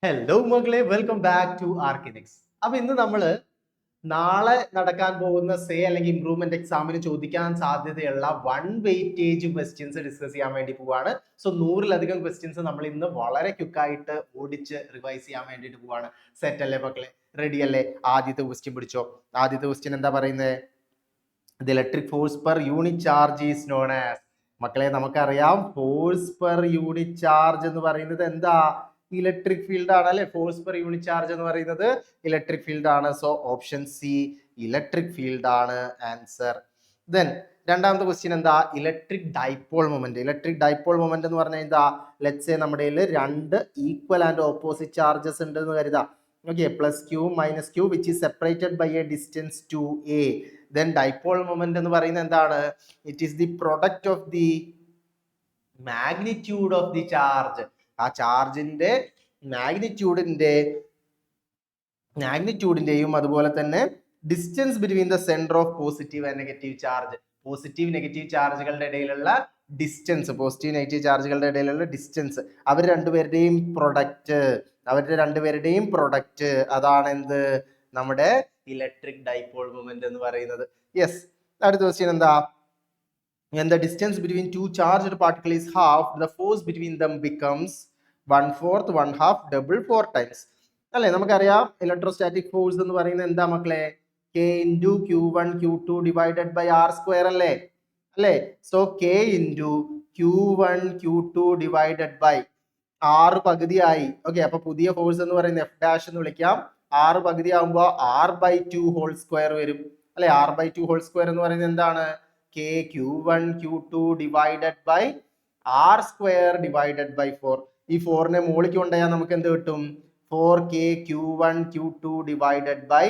Hello മക്കളെ, welcome back to architects. അപ്പൊ ഇന്ന് നമ്മള് നാളെ നടക്കാൻ പോകുന്ന അല്ലെങ്കിൽ ഇംപ്രൂവ്മെന്റ് എക്സാമിന് ചോദിക്കാൻ സാധ്യതയുള്ള വൺ വെയിറ്റേജ് ക്വസ്റ്റ്യൻസ് ഡിസ്കസ് ചെയ്യാൻ വേണ്ടി പോവാണ്. സോ 100-ലധികം ക്വസ്റ്റ്യൻസ് നമ്മൾ ഇന്ന് വളരെ ക്വിക്കായിട്ട് ഓടിച്ച് റിവൈസ് ചെയ്യാൻ വേണ്ടിയിട്ട് പോവാണ്. സെറ്റ് അല്ലേ മക്കളെ? റെഡി അല്ലേ? ആദ്യത്തെ ക്വസ്റ്റ്യൻ പിടിച്ചോ. ആദ്യത്തെ ക്വസ്റ്റ്യൻ എന്താ പറയുന്നത്? The electric force per unit charge is known as. മക്കളെ, നമുക്കറിയാം ഫോഴ്സ് പെർ യൂണിറ്റ് ചാർജ് എന്ന് പറയുന്നത് എന്താ? ഇലക്ട്രിക് ഫീൽഡ് ആണ് അല്ലെ. ഫോഴ്സ് പെർ യൂണിറ്റ് ചാർജ് എന്ന് പറയുന്നത് ഇലക്ട്രിക് ഫീൽഡ് ആണ്. So option C electric field ആണ് ആൻസർ. ദെൻ രണ്ടാമത്തെ ക്വസ്റ്റ്യൻ എന്താ? Electric dipole moment. Electric dipole moment എന്ന് പറഞ്ഞാൽ എന്താ? ലെറ്റ്സ് സേ നമ്മുടെ രണ്ട് ഈക്വൽ ആൻഡ് ഓപ്പോസിറ്റ് ചാർജസ് ഉണ്ട് എന്ന് കരുതാം. Okay, plus Q minus Q which is separated by a distance two A. Then dipole moment എന്ന് പറയുന്നത് എന്താണ്? It is the product of the magnitude of the charge. ആ ചാർജിന്റെ മാഗ്നിറ്റ്യൂഡിന്റെയും അതുപോലെ തന്നെ distance between the centre of positive and negative charge. Positive negative ചാർജുകളുടെ ഇടയിലുള്ള ഡിസ്റ്റൻസ്, പോസിറ്റീവ് നെഗറ്റീവ് ചാർജുകളുടെ ഇടയിലുള്ള ഡിസ്റ്റൻസ്, അവർ രണ്ടുപേരുടെയും പ്രൊഡക്റ്റ് അതാണ് എന്ത്? നമ്മുടെ ഇലക്ട്രിക് ഡൈപോൾ മൊമെന്റ് എന്ന് പറയുന്നത്. യെസ്. അടുത്ത ക്വസ്റ്റ്യൻ എന്താ? When the distance between two charged particles is half, the force between them becomes 1/4, 1/2, double, 4 times. അല്ലെ, നമുക്കറിയാം ഇലക്ട്രോസ്റ്റാറ്റിക് ഫോഴ്സ് എന്ന് പറയുന്നത് എന്താ മക്കളെ? K into Q1 Q2 divided by R square അല്ലേ? So K into Q1 Q2 divided by R പകുതിയായി. Okay, അപ്പൊ പുതിയ ഫോഴ്സ് എന്ന് പറയുന്നത് F ഡാഷ് എന്ന് വിളിക്കാം. R പകുതി ആകുമ്പോൾ R/2 ഹോൾ സ്ക്വയർ വരും അല്ലെ. R/2 ഹോൾ സ്ക്വയർ എന്ന് പറയുന്നത് എന്താണ്? K Q1 Q2 divided by R square divided by 4. ഈ 4നെ മുകളിലേക്ക് കൊണ്ടുപോയാൽ നമുക്ക് എന്ത് കിട്ടും? 4K Q1 Q2 divided by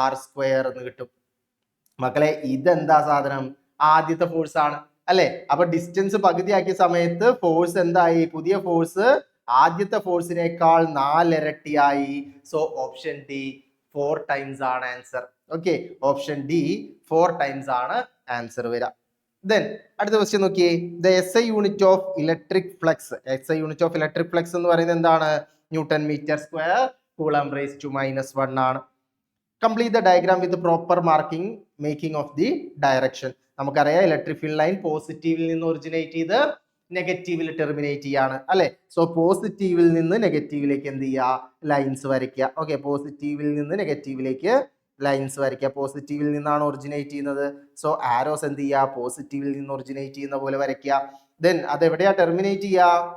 R square എന്ന് കിട്ടും. മക്കളെ, ഇതെന്താ സാധനം? ആദ്യത്തെ ഫോഴ്സ് ആണ് അല്ലെ. അപ്പൊ ഡിസ്റ്റൻസ് പകുതിയാക്കിയ സമയത്ത് ഫോഴ്സ് എന്തായി? പുതിയ ഫോഴ്സ് ആദ്യത്തെ ഫോഴ്സിനേക്കാൾ 4 ഇരട്ടിയായി. സോ ഓപ്ഷൻ ഡി 4 ടൈംസ് ആണ് answer. Okay, option D 4 times ആണ് ആൻസർ വരാം. ദെൻ അടുത്ത ക്വസ്റ്റ്യൻ നോക്കിയേ. The SI unit of electric flux. SI unit of electric flux എന്ന് പറയുന്നത് എന്താണ്? Newton metre square coulomb raise to -1 ആണ്. Complete the diagram with proper making of the direction. നമുക്കറിയാം electric field line പോസിറ്റീവിൽ നിന്ന് originate ചെയ്ത് നെഗറ്റീവിൽ terminate ചെയ്യാണ് അല്ലെ. സോ പോസിറ്റീവിൽ നിന്ന് നെഗറ്റീവിലേക്ക് എന്ത് ചെയ്യുക? ലൈൻസ് വരയ്ക്കുക. ഓക്കെ, പോസിറ്റീവിൽ നിന്ന് നെഗറ്റീവിലേക്ക് ലൈൻസ് വരയ്ക്കുക. പോസിറ്റീവിൽ നിന്നാണ് ഒറിജിനേറ്റ് ചെയ്യുന്നത്. സോ ആരോസ് എന്ത് ചെയ്യുക? പോസിറ്റീവിൽ നിന്ന് ഒറിജിനേറ്റ് ചെയ്യുന്ന പോലെ വരയ്ക്കുക. ദെൻ അത് എവിടെയാ ടെർമിനേറ്റ് ചെയ്യുക?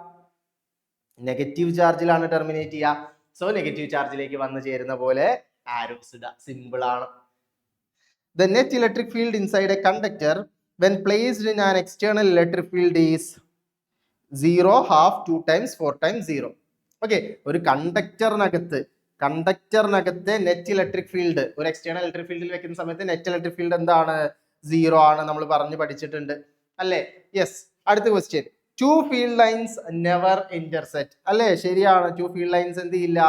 നെഗറ്റീവ് ചാർജിലാണ് ടെർമിനേറ്റ് ചെയ്യുക. സോ നെഗറ്റീവ് ചാർജിലേക്ക് വന്നു ചേരുന്ന പോലെ ആരോസ് ഇടുക. സിമ്പിൾ ആണ്. The net electric field inside a conductor when placed in an external electric field is 0, half, 2 times, 4 times 0. Okay, ഒരു കണ്ടക്ടറിനകത്തെ നെറ്റ് ഇലക്ട്രിക് ഫീൽഡ് ഒരു എക്സ്റ്റേണൽ ഇലക്ട്രിക് ഫീൽഡിൽ വെക്കുന്ന സമയത്ത് നെറ്റ് ഇലക്ട്രിക് ഫീൽഡ് എന്താണ്? 0 ആണ്. നമ്മൾ പറഞ്ഞു പഠിച്ചിട്ടുണ്ട് അല്ലേ. യെസ്. അടുത്ത question. Two field lines never intersect അല്ലേ. ശരിയാണ്. ടു ഫീൽഡ് ലൈൻസ് എന്ത് ചെയ്യില്ല?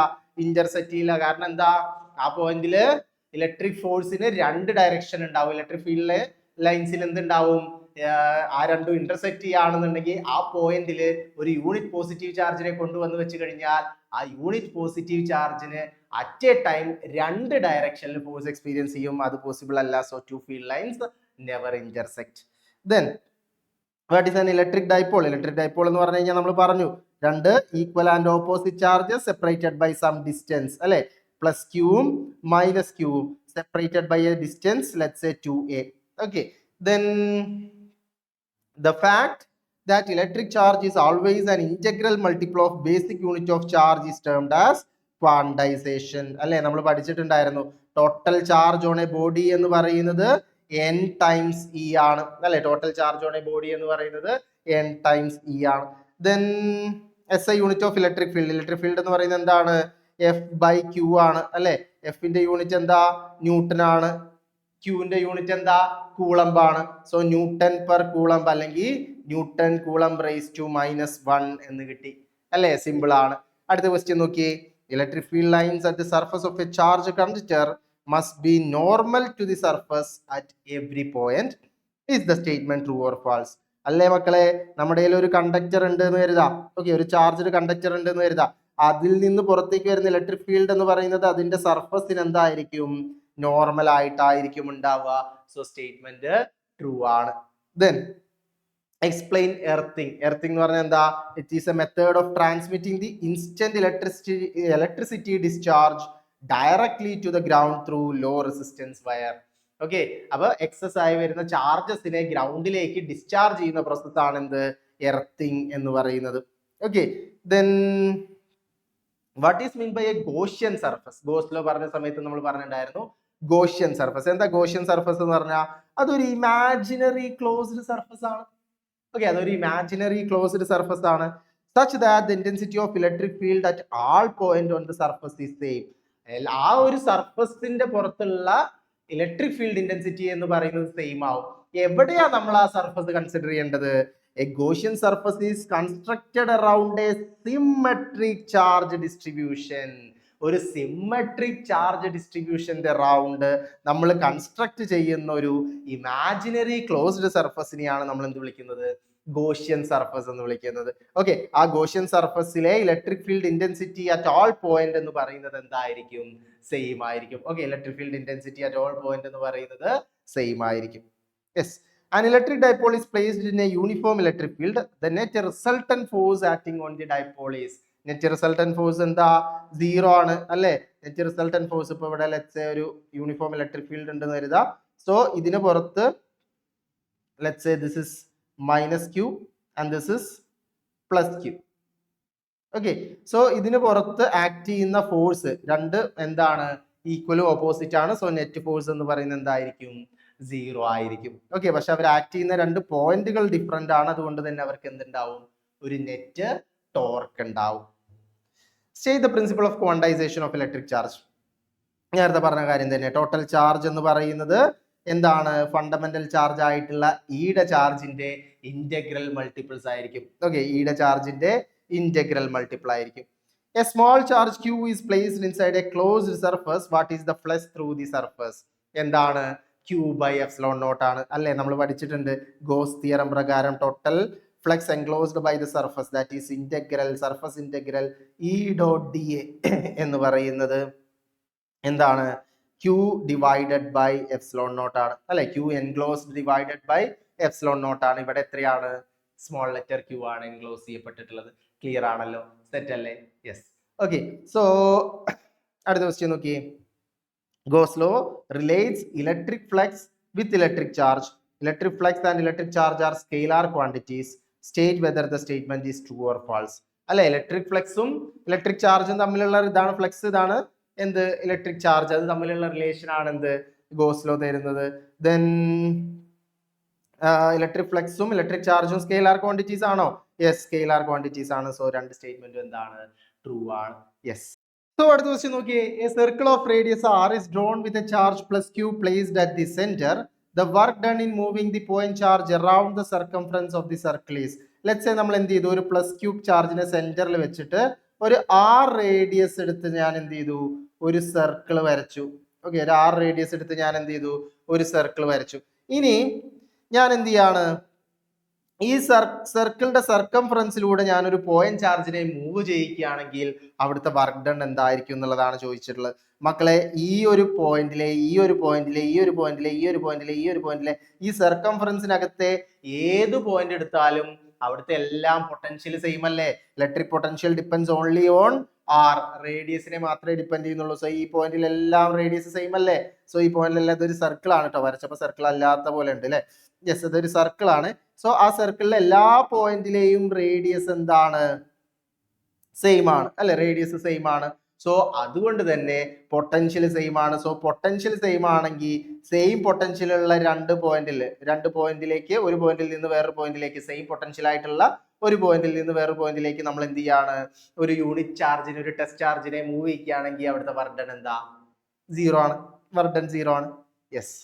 ഇന്റർസെക്ട് ചെയ്യില്ല. കാരണം എന്താ? ആ പോയിന്റില് ഇലക്ട്രിക് ഫോഴ്സിന് 2 ഡയറക്ഷൻ ഉണ്ടാവും. ഇലക്ട്രിക് ഫീൽഡിലെ ലൈൻസിൽ എന്തുണ്ടാവും? ആ രണ്ടും ഇന്റർസെക്ട് ചെയ്യുകയാണെന്നുണ്ടെങ്കിൽ ആ പോയിന്റിൽ ഒരു യൂണിറ്റ് പോസിറ്റീവ് ചാർജിനെ കൊണ്ടുവന്ന് വെച്ച് കഴിഞ്ഞാൽ ആ യൂണിറ്റ് പോസിറ്റീവ് ചാർജിന് അറ്റ് എ ടൈം 2 ഡയറക്ഷനിൽ ഫോഴ്സ് എക്സ്പീരിയൻസ് ചെയ്യും. അത് പോസിബിൾ അല്ല. So two field lines never intersect. Then what is an electric dipole? Electric dipole എന്ന് പറഞ്ഞു കഴിഞ്ഞാൽ നമ്മൾ പറഞ്ഞു രണ്ട് equal and opposite charges separated by some distance അല്ലെ. പ്ലസ് ക്യൂവും മൈനസ് ക്യൂവും separated by a distance, let's say 2a. Okay, then the fact that electric charge is always an integral multiple of basic unit of charge is termed as quantization അല്ലെ. നമ്മൾ പഠിച്ചിട്ടുണ്ടായിരുന്നു total charge on a body എന്ന് പറയുന്നത് n times e ആണ് അല്ലെ. Total charge on a body എന്ന് പറയുന്നത് n times e ആണ്. Then SI unit of electric field എന്ന് പറയുന്നത് എന്താണ്? F/Q ആണ് അല്ലെ. എഫിന്റെ യൂണിറ്റ് എന്താ? ന്യൂട്ടൺ ആണ്. ക്യൂവിന്റെ യൂണിറ്റ് എന്താ? കൂളംബ് ആണ്. സോ ന്യൂട്ടൺ പെർ കൂളംബ് അല്ലെങ്കിൽ ന്യൂട്ടൺ കൂളംബ് റേസ് ടു -1 എന്ന് കിട്ടി അല്ലെ. സിമ്പിൾ ആണ്. അടുത്ത ക്വസ്റ്റ്യൻ നോക്കിയേ. Electric field lines at the surface of A charge conductor must be normal to the surface at every point. Is the statement true or false? അല്ലേ മക്കളെ, നമ്മുടെ ഒരു കണ്ടക്ടർ ഉണ്ട് എന്ന് കരുതാം. ഓക്കെ, ഒരു ചാർജ്ഡ് കണ്ടക്ടർ ഉണ്ട് എന്ന് കരുതാം. അതിൽ നിന്ന് പുറത്തേക്ക് വരുന്ന ഇലക്ട്രിക് ഫീൽഡ് എന്ന് പറയുന്നത് അതിന്റെ സർഫസിന് എന്തായിരിക്കും, നോർമൽ ആയിട്ടായിരിക്കും ഉണ്ടാവുക. സോ സ്റ്റേറ്റ്മെന്റ് ട്രൂ ആണ്. Then explain earthing. Earthing എന്ന് പറഞ്ഞാൽ എന്താ? It is a method of transmitting the instant electricity discharge directly to the ground through low resistance wire. Okay, അപ്പൊ എക്സസ് ആയി വരുന്ന ചാർജസിനെ ഗ്രൗണ്ടിലേക്ക് ഡിസ്ചാർജ് ചെയ്യുന്ന പ്രോസസ് ആണ് എന്ത്, എർത്തിങ് എന്ന് പറയുന്നത്. Okay, then what is mean by a Gaussian surface? Gauss law പറഞ്ഞ സമയത്ത് നമ്മൾ പറഞ്ഞിട്ടുണ്ടായിരുന്നു ഗോഷ്യൻ സർഫസ്. എന്താ ഗോഷ്യൻ സർഫസ് എന്ന് പറഞ്ഞാൽ? അതൊരു ഇമാജിനറി ക്ലോസ്ഡ് സർഫസ് ആണ്. ഓക്കെ, അതൊരു ഇമാജിനറി ക്ലോസ്ഡ് സർഫസ് ആണ്. such that the intensity of electric field at all point on the surface is same. ആ ഒരു സർഫസിന്റെ പുറത്തുള്ള ഇലക്ട്രിക് ഫീൽഡ് ഇന്റൻസിറ്റി എന്ന് പറയുന്നത് സെയിം ആവും. എവിടെയാ നമ്മൾ ആ സർഫസ് കൺസിഡർ ചെയ്യേണ്ടത്? A Gaussian surface is constructed around A symmetric charge distribution. ഒരു സിമെട്രിക് ചാർജ് ഡിസ്ട്രിബ്യൂഷന്റെ റൗണ്ട് നമ്മൾ കൺസ്ട്രക്ട് ചെയ്യുന്ന ഒരു ഇമാജിനറി ക്ലോസ്ഡ് സർഫസിനെയാണ് നമ്മൾ എന്ത് വിളിക്കുന്നത്? ഗോഷ്യൻ സർഫസ് എന്ന് വിളിക്കുന്നത്. ഓക്കെ, ആ ഗോഷ്യൻ സർഫസിലെ electric field intensity at all point എന്ന് പറയുന്നത് എന്തായിരിക്കും? സെയിം ആയിരിക്കും. Okay, electric field intensity at all point എന്ന് പറയുന്നത് സെയിം ആയിരിക്കും. Yes, an electric dipole is placed in a uniform electric field. The net resultant force acting on the dipole is, net resultant force എന്താ? 0 ആണ് അല്ലേ? Net resultant force ഇപ്പൊ ഇവിടെ let's say ഒരു uniform electric field ഉണ്ടെന്ന് കരുതാം. So ഇതിന് പുറത്ത് let's say this is minus Q and this is plus Q. Okay, so ഇതിന് പുറത്ത് ആക്ട് ചെയ്യുന്ന ഫോഴ്സ് രണ്ട് എന്താണ്? ഈക്വലും ഓപ്പോസിറ്റ് ആണ്. സോ നെറ്റ് ഫോഴ്സ് എന്ന് പറയുന്നത് എന്തായിരിക്കും? 0 ആയിരിക്കും. ഓക്കെ, പക്ഷെ അവർ ആക്ട് ചെയ്യുന്ന രണ്ട് പോയിന്റുകൾ ഡിഫറെന്റ് ആണ്. അതുകൊണ്ട് തന്നെ അവർക്ക് എന്തുണ്ടാവും? ഒരു നെറ്റ് ടോർക്ക് ഉണ്ടാവും. State the principle of quantisation of electric charge. നേരത്തെ പറഞ്ഞ കാര്യം തന്നെ. ടോട്ടൽ ചാർജ് എന്ന് പറയുന്നത് എന്താണ്? ഫണ്ടമെന്റൽ ചാർജ് ആയിട്ടുള്ള ഈയുടെ ചാർജിന്റെ ഇന്റഗ്രൽ മൾട്ടിപ്പിൾസ് ആയിരിക്കും. ഓക്കെ, ഈയുടെ ചാർജിന്റെ ഇന്റഗ്രൽ മൾട്ടിപ്പിൾ ആയിരിക്കും. A small charge Q is placed inside A closed surface. What is the flux through the surface? എന്താണ്? Q by epsilon naught ആണ് അല്ലേ? നമ്മൾ പഠിച്ചിട്ടുണ്ട് ഗോസ് തിയറം പ്രകാരം total flux enclosed by the surface, that is integral surface integral E dot dA എന്ന് പറയുന്നത് എന്താണ്? Q divided by epsilon naught ആണ് അല്ലെ? Q enclosed divided by epsilon naught ആണ്. ഇവിടെ എത്രയാണ്? സ്മോൾ ലെറ്റർ Q ആണ് എൻക്ലോസ് ചെയ്യപ്പെട്ടിട്ടുള്ളത്. ക്ലിയർ ആണല്ലോ? സെറ്റ് അല്ലേ? യെസ്. ഓക്കെ, സോ അടുത്ത ക്വസ്റ്റ്യൻ നോക്കിയേ. Gauss law relates electric flux with electric charge. Electric flux and electric charge are scalar quantities. State whether the statement is true or false. അല്ലെ, electric ഫ്ലക്സും electric ചാർജും തമ്മിലുള്ള ഇതാണ് flux, ഇതാണ് എന്ത്? Electric charge. അത് തമ്മിലുള്ള റിലേഷൻ ആണ് എന്ത്? ഗോസ് ലോ തരുന്നത്. ദെൻ ഇലക്ട്രിക് ഫ്ലക്സും ഇലക്ട്രിക് ചാർജും സ്കെയിലാർ ക്വാണ്ടിറ്റീസ് ആണോ? യെസ്, സ്കെയിലാർ ക്വാണ്ടിറ്റീസ് ആണ്. സോ രണ്ട് സ്റ്റേറ്റ്മെന്റും എന്താണ്? ട്രൂ ആണ്. യെസ്. So അടുത്ത ക്വസ്റ്റ്യൻ നോക്കിയേ. A circle of radius r is drawn with a charge plus q placed at the center. The work done in moving the point charge around the circumference of the circle is, let's say നമ്മൾ എന്ത് ചെയ്തു? ഒരു plus cube ചാർജിനെ സെന്ററിൽ വെച്ചിട്ട് ഒരു r radius എടുത്ത് ഞാൻ എന്ത് ചെയ്തു? ഒരു സർക്കിൾ വരച്ചു. ഓക്കെ, ഒരു r റേഡിയസ് എടുത്ത് ഞാൻ എന്ത് ചെയ്തു? ഒരു സർക്കിൾ വരച്ചു. ഇനി ഞാൻ എന്ത് ചെയ്യാണ്? ഈ സർക്കിളിന്റെ സർക്കംഫറൻസിലൂടെ ഞാനൊരു പോയിന്റ് ചാർജിനെ മൂവ് ചെയ്യിക്കുകയാണെങ്കിൽ അവിടുത്തെ വർക്ക് ഡൺ എന്തായിരിക്കും എന്നുള്ളതാണ് ചോദിച്ചിട്ടുള്ളത്. മക്കളെ, ഈ ഒരു പോയിന്റിലെ ഈ സർക്കംഫറൻസിനകത്തെ ഏത് പോയിന്റ് എടുത്താലും അവിടുത്തെ എല്ലാം പൊട്ടൻഷ്യൽ സെയിം അല്ലേ? Electric potential depends only on R. റേഡിയസിനെ മാത്രമേ ഡിപ്പെൻഡ് ചെയ്യുന്നുള്ളൂ. സോ ഈ പോയിന്റിൽ എല്ലാം റേഡിയസ് സെയിം അല്ലേ? സോ ഈ പോയിന്റിലെല്ലാം ഇതൊരു സർക്കിൾ ആണ് കേട്ടോ. വരച്ചപ്പോൾ സർക്കിൾ അല്ലാത്ത പോലെ ഉണ്ട് അല്ലേ? യെസ്, അതൊരു സർക്കിൾ ആണ്. സോ ആ സർക്കിളിലെ എല്ലാ പോയിന്റിലെയും റേഡിയസ് എന്താണ്? സെയിം ആണ് അല്ലെ? റേഡിയസ് സെയിം ആണ്. സോ അതുകൊണ്ട് തന്നെ പൊട്ടൻഷ്യൽ സെയിം ആണ്. സോ പൊട്ടൻഷ്യൽ സെയിം ആണെങ്കിൽ സെയിം പൊട്ടൻഷ്യലുള്ള രണ്ട് പോയിന്റിലേക്ക്, ഒരു പോയിന്റിൽ നിന്ന് വേറൊരു പോയിന്റിലേക്ക്, സെയിം പൊട്ടൻഷ്യൽ ആയിട്ടുള്ള ഒരു പോയിന്റിൽ നിന്ന് വേറൊരു പോയിന്റിലേക്ക് നമ്മൾ എന്ത് ചെയ്യാണ്? ഒരു യൂണിറ്റ് ചാർജിനെ, ഒരു ടെസ്റ്റ് ചാർജിനെ മൂവ് ചെയ്യുകയാണെങ്കിൽ അവിടുത്തെ വർക്ക് ഡൺ എന്താ? 0 ആണ്. വർക്ക് ഡൺ 0 ആണ്. Yes.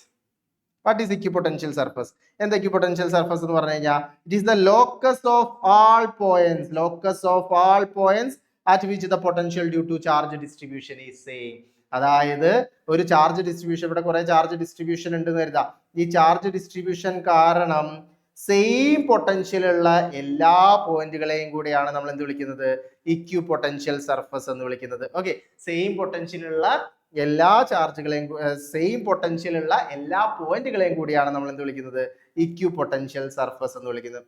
What is equipotential surface? എന്താ equipotential surface എന്ന് പറഞ്ഞു കഴിഞ്ഞാൽ it is the locus of all points at which the potential due to charge distribution is same. അതായത് ഒരു ചാർജ് ഡിസ്ട്രിബ്യൂഷൻ, ഇവിടെ കുറെ ചാർജ് ഡിസ്ട്രിബ്യൂഷൻ ഉണ്ടെന്ന് കരുതാം. ഈ ചാർജ് ഡിസ്ട്രിബ്യൂഷൻ കാരണം സെയിം പൊട്ടൻഷ്യൽ ഉള്ള എല്ലാ പോയിന്റുകളെയും കൂടിയാണ് നമ്മൾ എന്ത് വിളിക്കുന്നത്? ഇക്യു പൊട്ടൻഷ്യൽ സർഫസ് എന്ന് വിളിക്കുന്നത്. ഓക്കെ, സെയിം പൊട്ടൻഷ്യൽ ഉള്ള എല്ലാ ചാർജുകളെയും സെയിം പൊട്ടൻഷ്യൽ ഉള്ള എല്ലാ പോയിന്റുകളെയും കൂടിയാണ് നമ്മൾ എന്ത് വിളിക്കുന്നത്? ഇക്യു പൊട്ടൻഷ്യൽ സർഫസ് എന്ന് വിളിക്കുന്നത്.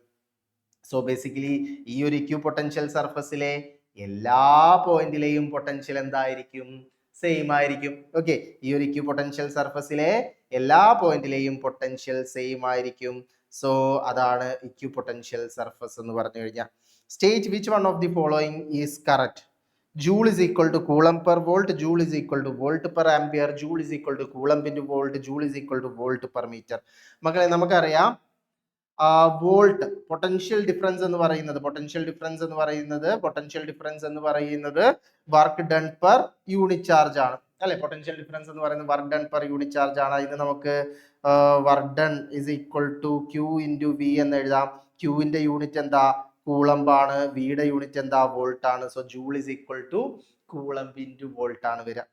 സോ ബേസിക്കലി ഈ ഒരു ഇക്യു പൊട്ടൻഷ്യൽ സർഫസിലെ എല്ലാ പോയിന്റിലെയും പൊട്ടൻഷ്യൽ എന്തായിരിക്കും? സെയിം ആയിരിക്കും. ഓക്കെ, ഈ ഒരു ഇക്യു പൊട്ടൻഷ്യൽ സർഫസിലെ എല്ലാ പോയിന്റിലെയും പൊട്ടൻഷ്യൽ സെയിം ആയിരിക്കും. സോ അതാണ് ഇക്യു പൊട്ടൻഷ്യൽ സർഫസ് എന്ന് പറഞ്ഞു കഴിഞ്ഞാൽ. State which one of the following is correct? Joule is equal to coulomb per volt, joule is equal to volt per ampere, joule is equal to coulomb into volt, joule is equal to volt per metre. മക്കളെ നമുക്കറിയാം volt potential difference എന്ന് പറയുന്നത് work done per unit charge ആണ് അല്ലെ? Potential difference എന്ന് പറയുന്നത് work done per unit charge ആണ്. അതിന് നമുക്ക് work done is equal to Q into V എന്ന് എഴുതാം. ക്യൂവിന്റെ യൂണിറ്റ് എന്താ? കൂളംബ് ആണ്. വിയുടെ യൂണിറ്റ് എന്താ? വോൾട്ട് ആണ്. So joule is equal to coulomb into volt ആണ് വരിക.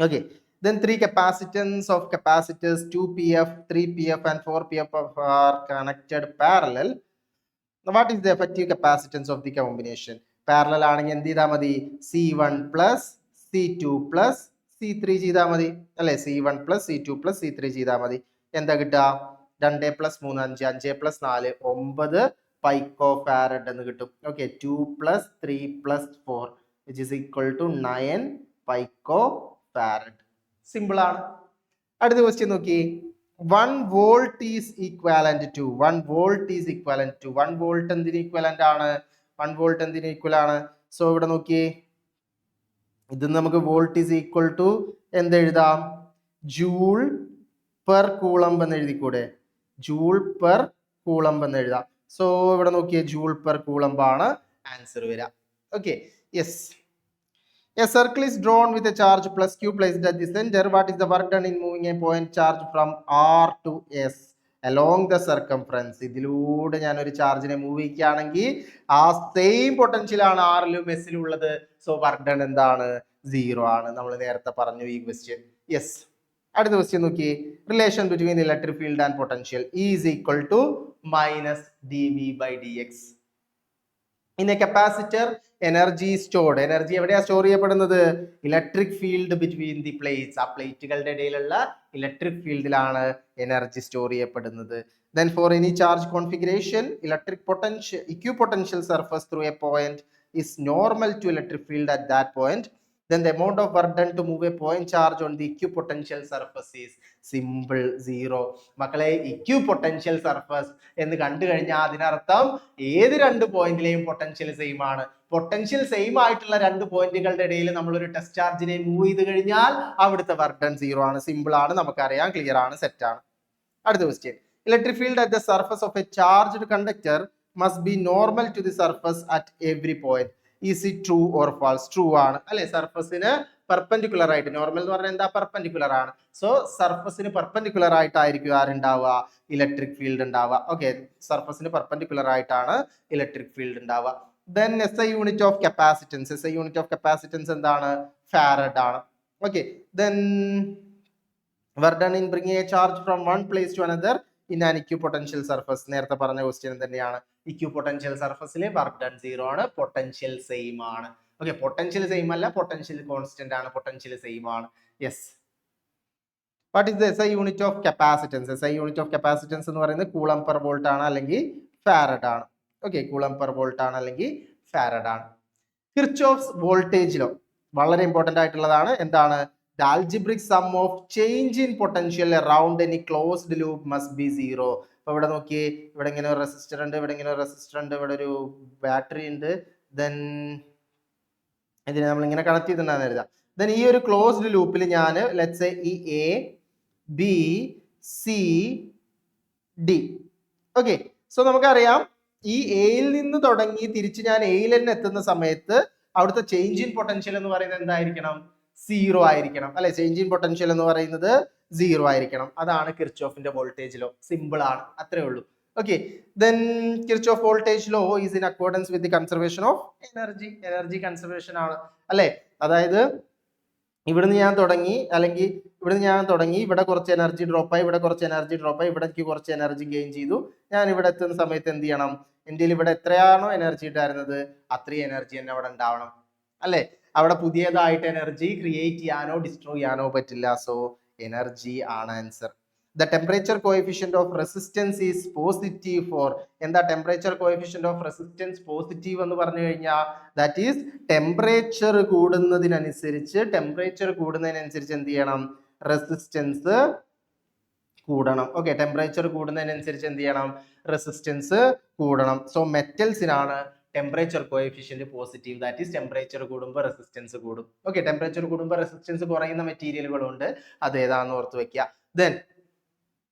Okay, then three capacitance of capacitors 2pf, 3pf and 4pf are connected parallel. Now what is the effective capacitance of the combination? Parallel ആണെങ്കിൽ എന്ത് ചെയ്താൽ മതി? C1 plus C2 plus C3 ചെയ്താൽ മതി അല്ലെ? C1 plus C2 plus C3 ചെയ്താൽ മതി. എന്താ കിട്ടുക? 2 plus 3 5, 5 plus 4 9 പൈക്കോ ഫാരഡ് എന്ന് കിട്ടും. Okay, 2 plus 3 plus 4 which is equal to 9 പൈക്കോ farad. Simple ആണ്. അടുത്ത ക്വസ്റ്റ്യൻ നോക്കി. 1 volt is equivalent to 1 volt എന്തിന് ഈക്വലന്റ് ആണ്? 1 volt എന്തിന് ഈക്വൽ ആണ്? സോ ഇവിടെ നോക്കി, ഇത് നമുക്ക് വോൾട്ട് ഈസ് ഈക്വൽ ടു എന്ത് എഴുതാം? ജൂൾ പെർ കൂളംബ് എന്ന് എഴുതിക്കൂടെ? ജൂൾ പെർ കൂളംബ് എന്ന് എഴുതാം. സോ ഇവിടെ നോക്കിയേ, ജൂൾ പെർ കൂളംബ് ആണ് ആൻസർ വരിക. Okay, yes. A circle is drawn with a charge plus q placed at the center. What is the work done in moving a point charge from R to S along the circumference? ഇതിലൂടെ ഞാൻ ഒരു ചാർജിനെ move ചെയ്യുകയാണെങ്കിൽ ആ same potential ആണ് ആറിലും എസിലും ഉള്ളത്. So work done എന്താണ്? 0 ആണ്. നമ്മൾ നേരത്തെ പറഞ്ഞു ഈ ക്വസ്റ്റ്യൻ. യെസ്. അടുത്ത ക്വസ്റ്റ്യൻ നോക്കി. Relation between electric field and potential is equal to minus dV/dx. In a capacitor, energy stored. Energy എവിടെയാണ് സ്റ്റോർ ചെയ്യപ്പെടുന്നത്? Electric field between the plates. ആ പ്ലേറ്റുകളുടെ ഇടയിലുള്ള ഇലക്ട്രിക് ഫീൽഡിലാണ് എനർജി സ്റ്റോർ ചെയ്യപ്പെടുന്നത്. Then for any charge configuration, electric potential, equipotential surface through a point is normal to electric field at that point. Then the amount of work done to move a point charge on the equipotential surface is simple 0. മക്കളെ, equipotential surface എന്ന് കണ്ടു കഴിഞ്ഞാൽ അതിനർത്ഥം ഏത് രണ്ട് പോയിന്റിലെയും potential same ആണ്. Potential same ആയിട്ടുള്ള രണ്ട് പോയിന്റുകളുടെ ഇടയിൽ നമ്മൾ ഒരു ടെസ്റ്റ് ചാർജിനെ മൂവ് ചെയ്ത് കഴിഞ്ഞാൽ അവിടുത്തെ വർക്ക് ഡൺ 0 ആണ്. സിമ്പിൾ ആണ്, നമുക്കറിയാം, ക്ലിയർ ആണ്, സെറ്റ് ആണ്. അടുത്ത question. Electric field at the surface of a charged conductor must be normal to the surface at every point. Is it true or false? True ആണ് അല്ലെ? സർഫസിന് പെർപെൻഡിക്കുലർ ആയിട്ട്, normal എന്ന് പറഞ്ഞാൽ എന്താ? പെർപെൻഡിക്കുലർ ആണ്. സോ സർഫസിന് പെർപെൻഡിക്കുലർ ആയിട്ടായിരിക്കും ആരുണ്ടാവുക? ഇലക്ട്രിക് ഫീൽഡ് ഉണ്ടാവുക. Okay, സർഫസിന് perpendicular ആയിട്ടാണ് ഇലക്ട്രിക് ഫീൽഡ് ഉണ്ടാവുക. Then SI unit of capacitance. SI unit of capacitance എന്താണ്? ഫാരഡ് ആണ്. Okay, then work done in bringing a charge from one place to another in an equipotential surface. നേരത്തെ പറഞ്ഞ question തന്നെയാണ്. Equipotential സർഫസിലെ work done 0 ആണ്. Potential same ആണ്. Okay, potential same അല്ല, potential constant ആണ്. Potential same ആണ്. Yes. What is the SI unit of capacitance? SI unit of capacitance എന്ന് പറയുന്നത് കൂളം പെർ വോൾട്ട് ആണ് അല്ലെങ്കിൽ ഫാരഡ് ആണ്. ഓക്കെ, കൂളം പെർ വോൾട്ട് ആണ് അല്ലെങ്കിൽ ഫാരഡ് ആണ്. കിർച്ചോഫ്സ് വോൾട്ടേജ് ലോ വളരെ ഇമ്പോർട്ടന്റ് ആയിട്ടുള്ളതാണ്. എന്താണ്? The algebraic sum of change in potential around any closed loop must be 0. അപ്പോൾ ഇവിടെ നോക്കിയേ, ഇവിടെ ഇങ്ങനെ ഒരു റെസിസ്റ്റർ ഉണ്ട്, ഇവിടെ ഇങ്ങനെ ഒരു റെസിസ്റ്റർ ഉണ്ട്, ഇവിടെ ഒരു ബാറ്ററി ഉണ്ട്. ദെൻ ഇതിനെ നമ്മൾ ഇങ്ങനെ കണക്ട് ചെയ്തിട്ടുണ്ടെന്ന് എഴുതാം. ദെൻ ഈ ഒരു ക്ലോസ്ഡ് ലൂപ്പിൽ ഞാൻ ലെറ്റ്സ് സേ ഈ A B C D. Okay, സോ നമുക്കറിയാം ഈ എയിൽ നിന്ന് തുടങ്ങി തിരിച്ച് ഞാൻ എയിൽ തന്നെ എത്തുന്ന സമയത്ത് അവിടുത്തെ ചേഞ്ച് ഇൻ പൊട്ടൻഷ്യൽ എന്ന് പറയുന്നത് എന്തായിരിക്കണം? 0 ആയിരിക്കണം അല്ലെ? ചേഞ്ച് ഇൻ പൊട്ടൻഷ്യൽ എന്ന് പറയുന്നത് 0 ആയിരിക്കണം. അതാണ് കിർച്ചോഫിന്റെ വോൾട്ടേജ് ലോ. സിമ്പിൾ ആണ്, അത്രേ ഉള്ളൂ. Okay, then Kirchhoff voltage law is in accordance with the conservation of energy. Energy conservation ആണ് അല്ലെ? അതായത് ഇവിടുന്ന് ഞാൻ തുടങ്ങി, അല്ലെങ്കിൽ ഇവിടെ കുറച്ച് എനർജി ഡ്രോപ്പ് ആയി, ഇവിടെ കുറച്ച് എനർജി ഡ്രോപ്പ് ആയി, ഇവിടേക്ക് കുറച്ച് എനർജി ഗെയിൻ ചെയ്തു. ഞാൻ ഇവിടെ എത്തുന്ന സമയത്ത് എന്ത് ചെയ്യണം? എൻ്റെ ഇവിടെ എത്രയാണോ എനർജി ഉണ്ടായിരുന്നത് അത്രയും എനർജി തന്നെ അവിടെ ഉണ്ടാവണം അല്ലേ? അവിടെ പുതിയതായിട്ട് എനർജി ക്രിയേറ്റ് ചെയ്യാനോ ഡിസ്ട്രോയ് ചെയ്യാനോ പറ്റില്ല. സോ എനർജി ആണ് answer. The temperature coefficient of resistance is positive for. എന്താ temperature coefficient of resistance positive എന്ന് പറഞ്ഞു കഴിഞ്ഞാൽ that is temperature കൂടുന്നതിനനുസരിച്ച് എന്ത് ചെയ്യണം? റെസിസ്റ്റൻസ് കൂടണം. ഓക്കെ, ടെമ്പറേച്ചർ കൂടുന്നതിനനുസരിച്ച് എന്ത് ചെയ്യണം? റെസിസ്റ്റൻസ് കൂടണം. സോ മെറ്റൽസിനാണ് temperature coefficient positive. That is temperature കൂടുമ്പോൾ റെസിസ്റ്റൻസ് കൂടും. ഓക്കെ, ടെമ്പറേച്ചർ കൂടുമ്പോൾ റെസിസ്റ്റൻസ് കുറയുന്ന മെറ്റീരിയലുകളുണ്ട്, അത് ഏതാണെന്ന് ഓർത്ത് വെക്കുക. ദെൻ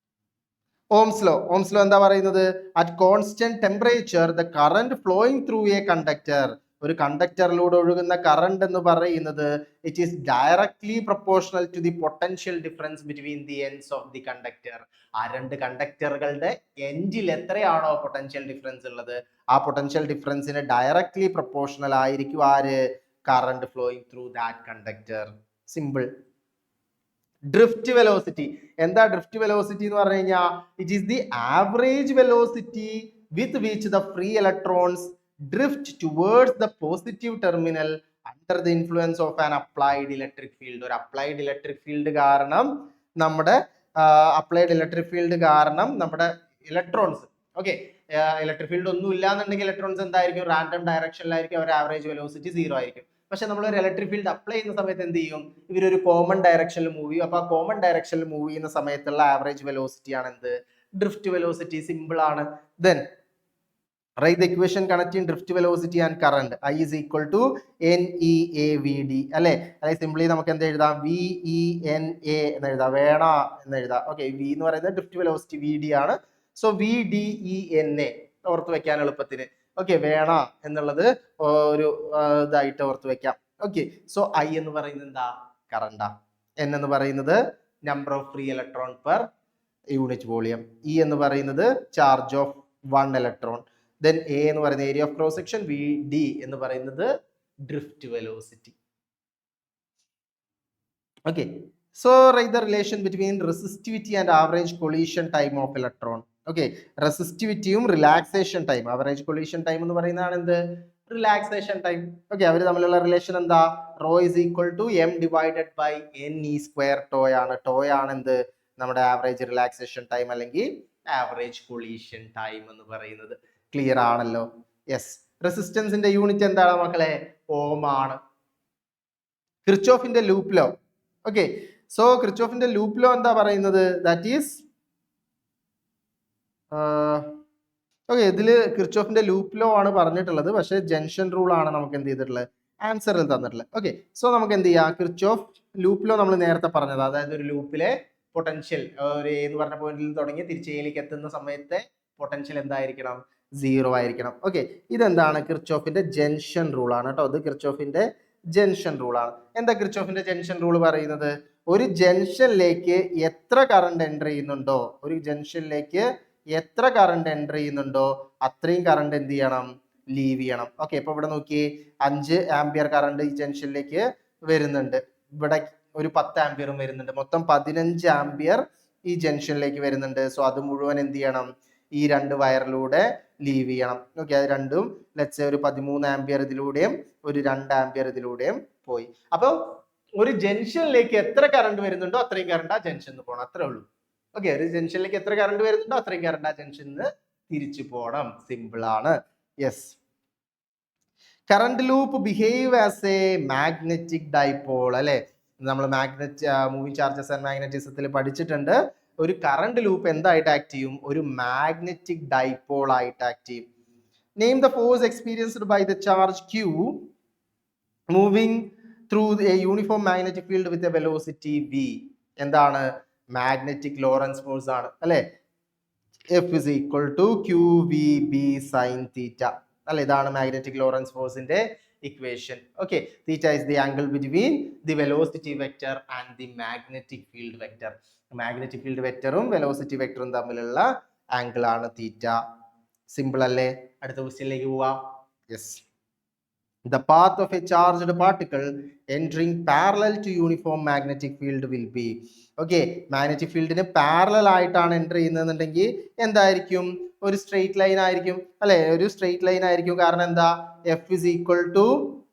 ഓംസ് ലോ എന്താ പറയുന്നത്? At constant temperature the current flowing through a conductor. ഒരു കണ്ടക്ടറിലൂടെ ഒഴുകുന്ന കറണ്ട് എന്ന് പറയുന്നത് it is directly proportional to the potential difference between the ends of the conductor. ആ രണ്ട് കണ്ടക്ടറുകളുടെ എൻഡിൽ എത്രയാണോ പൊട്ടൻഷ്യൽ ഡിഫറൻസ് ഉള്ളത് ആ പൊട്ടൻഷ്യൽ ഡിഫറൻസിന് ഡയറക്ട്ലി പ്രൊപ്പോർഷണൽ ആയിരിക്കും ആര്? Current flowing through that conductor. Simple. Drift velocity. എന്താ ഡ്രിഫ്റ്റ് വെലോസിറ്റി എന്ന് പറഞ്ഞു കഴിഞ്ഞാൽ it is the average velocity with which the free electrons drift towards the positive terminal under the influence of an applied electric field. ഒരു applied electric field കാരണം നമ്മുടെ electrons, okay, electric field ഒന്നും ഇല്ലാന്നുണ്ടെങ്കിൽ electrons എന്തായിരിക്കും? Random ഡയറക്ഷനിലായിരിക്കും, അവർ average velocity 0 ആയിരിക്കും. പക്ഷെ നമ്മൾ ഒരു ഇലക്ട്രിക് ഫീൽഡ് അപ്ലൈ ചെയ്യുന്ന സമയത്ത് എന്ത് ചെയ്യും? ഇവരൊരു കോമൺ ഡയറക്ഷനിൽ മൂവ് ചെയ്യും. അപ്പൊ ആ കോമൺ ഡയറക്ഷനിൽ മൂവ് ചെയ്യുന്ന സമയത്തുള്ള ആവറേജ് വെലോസിറ്റി ആണ് എന്ത്? Drift velocity. സിമ്പിൾ ആണ്. Then write the equation connecting drift velocity and current. I is equal to NEAVD അല്ലെ? അതായത് സിംപ്ലി നമുക്ക് എന്ത് എഴുതാം? VENA എന്ന് എഴുതാം, വേണ എന്ന് എഴുതാം. ഓക്കെ, V എന്ന് പറയുന്നത് ഡ്രിഫ്റ്റ് വെലോസിറ്റി, VD ആണ്. സോ VDENA ഓർത്ത് വെക്കാൻ എളുപ്പത്തിന്. ഓക്കെ, വേണ എന്നുള്ളത് ഒരു ഇതായിട്ട് ഓർത്ത് വെക്കാം. ഓക്കെ, സോ I എന്ന് പറയുന്നത് എന്താ? കറണ്ടാ. N എന്ന് പറയുന്നത് number of free electron per unit volume. E എന്ന് പറയുന്നത് charge of 1 electron. Then A എന്ന് പറയുന്ന area of cross section, VD എന്ന് പറയുന്നത് drift velocity. Okay, so write the relation between resistivity and average collision time of electron. Okay, റെസിസ്റ്റിവിറ്റിയും relaxation time. Average collision time എന്ന് പറയുന്നതാണ് എന്ത്? Relaxation time. Okay, അവർ തമ്മിലുള്ള relation എന്താ? Rho is equal to M divided by NE square. ടോയാണ് എന്ത്? നമ്മുടെ average relaxation time അല്ലെങ്കിൽ ആവറേജ് കൊളീഷൻ ടൈം എന്ന് പറയുന്നത്. ക്ലിയർ ആണല്ലോ? യെസ്. റെസിസ്റ്റൻസിന്റെ യൂണിറ്റ് എന്താണ് മക്കളെ? ഓം ആണ്. കിർച്ചോഫിന്റെ ലൂപ്പ് ലോ. ഓക്കെ, സോ കിർച്ചോഫിന്റെ ലൂപ്പ് ലോ എന്താ പറയുന്നത്? ദാറ്റ് ഈസ് ഓക്കെ, ഇതില് കിർച്ചോഫിന്റെ ലൂപ്പ് ലോ ആണ് പറഞ്ഞിട്ടുള്ളത്, പക്ഷെ ജംഗ്ഷൻ റൂൾ ആണ് നമുക്ക് എന്ത് ചെയ്തിട്ടുള്ളത്? ആൻസറിൽ തന്നിട്ടുള്ളത്. ഓക്കെ, സോ നമുക്ക് എന്ത് ചെയ്യാം? കിർച്ചോഫ് ലൂപ്പ് ലോ നമ്മൾ നേരത്തെ പറഞ്ഞത്, അതായത് ഒരു ലൂപ്പിലെ പൊട്ടൻഷ്യൽ ഒരു എന്ന് പറഞ്ഞ പോയിന്റിൽ തുടങ്ങി തിരിച്ച് എയിലേക്ക് എത്തുന്ന സമയത്തെ പൊട്ടൻഷ്യൽ എന്തായിരിക്കണം? 0 ആയിരിക്കണം. ഓക്കെ, ഇതെന്താണ്? കിർച്ചോഫിന്റെ ജംഗ്ഷൻ റൂൾ ആണ് കേട്ടോ. ഇത് കിർച്ചോഫിന്റെ ജംഗ്ഷൻ റൂൾ ആണ്. എന്താ കിർച്ചോഫിന്റെ ജംഗ്ഷൻ റൂൾ പറയുന്നത്? ഒരു ജംഗ്ഷനിലേക്ക് എത്ര കറണ്ട് എൻ്റർ ചെയ്യുന്നുണ്ടോ, അത്രയും കറണ്ട് എന്ത് ചെയ്യണം? ലീവ് ചെയ്യണം. ഓക്കെ, ഇപ്പൊ ഇവിടെ നോക്കിയേ, 5 ആംപിയർ കറണ്ട് ഈ ജംഗ്ഷനിലേക്ക് വരുന്നുണ്ട്, ഇവിടെ ഒരു 10 ആംപിയറും വരുന്നുണ്ട്, മൊത്തം 15 ആംപിയർ ഈ ജംഗ്ഷനിലേക്ക് വരുന്നുണ്ട്. സോ അത് മുഴുവൻ എന്ത് ചെയ്യണം? ഈ 2 വയറിലൂടെ ലീവ് ചെയ്യണം. ഓക്കെ, അത് രണ്ടും ലെറ്റ്സ് ഒരു 13 ആംപിയർ ഇതിലൂടെയും ഒരു 2 ആംപിയർ ഇതിലൂടെയും പോയി. അപ്പോൾ ഒരു ജംഗ്ഷനിലേക്ക് എത്ര കറണ്ട് വരുന്നുണ്ടോ അത്രയും കറണ്ട് ആ ജംഗ്ഷനിൽ പോകണം, അത്രേ ഉള്ളൂ. ഓക്കെ, ഒരു ജംഗ്ഷനിലേക്ക് എത്ര കറണ്ട് വരുന്നുണ്ടോ അത്രയും കറണ്ട് ആ ജംഗ്ഷനിൽ തിരിച്ചു പോകണം. സിമ്പിൾ ആണ്. Yes. Current loop behave as A magnetic dipole അല്ലെ? നമ്മൾ മൂവിങ് ചാർജസ് ആൻഡ് മാഗ്നറ്റിസത്തിൽ പഠിച്ചിട്ടുണ്ട്. ഒരു കറണ്ട് ലൂപ്പ് എന്തായിട്ട് ആക്ട് ചെയ്യും? ഒരു മാഗ്നറ്റിക് ഡൈപോൾ ആയിട്ട് ആക്ട് ചെയ്യും. Name the force experienced by the charge Q moving through a uniform magnetic field with a velocity V. എന്താണ്? മാഗ്നറ്റിക് ലോറൻസ് ഫോഴ്സ് ആണ് അല്ലെ? F is equal to QVB sin theta അല്ലെ? ഇതാണ് magnetic Lawrence ഫോഴ്സിന്റെ equation. Okay, theta is the angle between the velocity vector and the magnetic field vector. Magnetic field വെക്ടറും velocity വെക്ടറും തമ്മിലുള്ള angle ആണ് തീറ്റ. Simple അല്ലേ? അടുത്ത ക്വസ്റ്റ്യനിലേക്ക് പോവാം. Yes. the path of a charged particle entering parallel to uniform magnetic field will be. Okay, magnetic fieldന് parallel ആയിട്ടാണ് എൻ്റർ ചെയ്യുന്നതെന്നുണ്ടെങ്കിൽ എന്തായിരിക്കും? ഒരു സ്ട്രെയിറ്റ് ലൈൻ ആയിരിക്കും അല്ലെ? ഒരു സ്ട്രെയിറ്റ് ലൈൻ ആയിരിക്കും. കാരണം എന്താ? F is equal to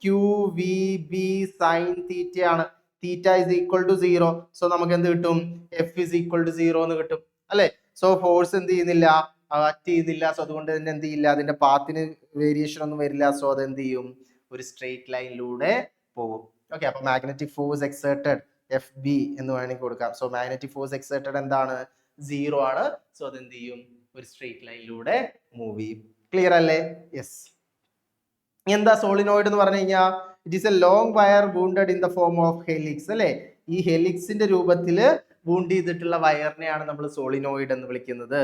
q v B sine theta ആണ്. Theta is equal to 0. So നമുക്ക് എന്ത് കിട്ടും? എഫ് ഇസ് ഈക്വൽ ടു 0 എന്ന് കിട്ടും അല്ലെ? സോ ഫോഴ്സ് എന്ത് ചെയ്യുന്നില്ല? ആക്ട് ചെയ്യുന്നില്ല. സോ അതുകൊണ്ട് തന്നെ എന്ത് ചെയ്യില്ല? അതിന്റെ പാത്തിന് വേരിയേഷൻ ഒന്നും വരില്ല. സോ അത് എന്ത് ചെയ്യും? ഒരു സ്ട്രെയിറ്റ് ലൈനിലൂടെ പോകും. ഓക്കെ, അപ്പൊ magnetic force exerted F B എന്ന് വേണമെങ്കിൽ കൊടുക്കാം. സോ മാഗ്നറ്റിക് ഫോഴ്സ് എക്സേർട്ടഡ് എന്താണ്? 0 ആണ്. സോ അത് എന്ത് ചെയ്യും? ഒരു സ്ട്രെയിറ്റ് ലൈനിലൂടെ മൂവ് ചെയ്യും. ക്ലിയർ അല്ലേ? യെസ്. എന്താ സോളിനോയിഡ് എന്ന് പറഞ്ഞു കഴിഞ്ഞാൽ? It is A long wire wounded in the form of helix അല്ലെ? ഈ ഹെലിക്സിന്റെ രൂപത്തിൽ വൂണ്ട് ചെയ്തിട്ടുള്ള വയറിനെയാണ് നമ്മൾ സോളിനോയിഡ് എന്ന് വിളിക്കുന്നത്.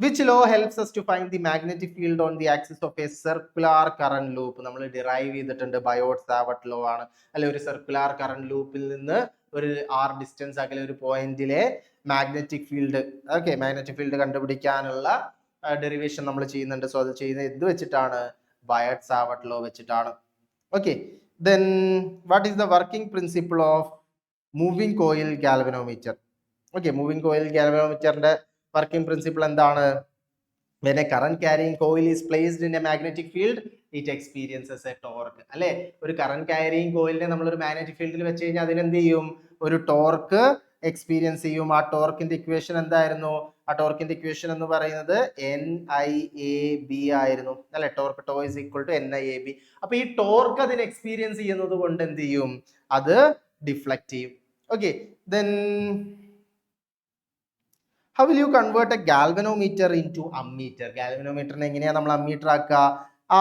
Which law helps us to find the magnetic field on the axis of a circular current loop? നമ്മൾ ഡിറൈവ് ചെയ്തിട്ടുണ്ട്. Biot Savart law ആണ് അല്ലെ? ഒരു സർക്കുലർ കറന്റ് ലൂപ്പിൽ നിന്ന് ഒരു r ഡിസ്റ്റൻസ് അകലെ ഒരു പോയിന്റിലെ magnetic field, okay, magnetic field കണ്ടുപിടിക്കാനുള്ള ഡെറിവേഷൻ നമ്മൾ ചെയ്യുന്നുണ്ട്. സോ അത് ചെയ്യുന്നത് എന്ത് വെച്ചിട്ടാണ്? ബയോട്ട് സാവർട്ട് ലോ വെച്ചിട്ടാണ്. Okay, then what is the working principle of moving coil galvanometer? Okay, moving coil ഗാൽവനോമീറ്ററിന്റെ വർക്കിംഗ് പ്രിൻസിപ്പിൾ എന്താണ്? when a current carrying coil is placed in a magnetic field it experiences a torque അല്ലെ? ഒരു current carrying കോയിലിനെ നമ്മൾ ഒരു magnetic ഫീൽഡിൽ വെച്ച് കഴിഞ്ഞാൽ അതിനെന്ത് ചെയ്യും? ഒരു ടോർക്ക് എക്സ്പീരിയൻസ് ചെയ്യും. ആ ടോർക്കിന്റെ ഇക്വേഷൻ എന്തായിരുന്നു? ആ ടോർക്കിന്റെ ഇക്വേഷൻ എന്ന് പറയുന്നത് NIAB ആയിരുന്നു അല്ലെ? Torque tau is equal to NIAB. അപ്പൊ ഈ ടോർക്ക് അതിന് എക്സ്പീരിയൻസ് ചെയ്യുന്നത് കൊണ്ട് എന്ത് ചെയ്യും? അത് ഡിഫ്ലക്ട് ചെയ്യും. Okay, then how will you convert a galvanometer into ammeter? ഗാൽവനോമീറ്ററിനെ എങ്ങനെയാ നമ്മൾ അമ്മീറ്റർ ആക്കുക?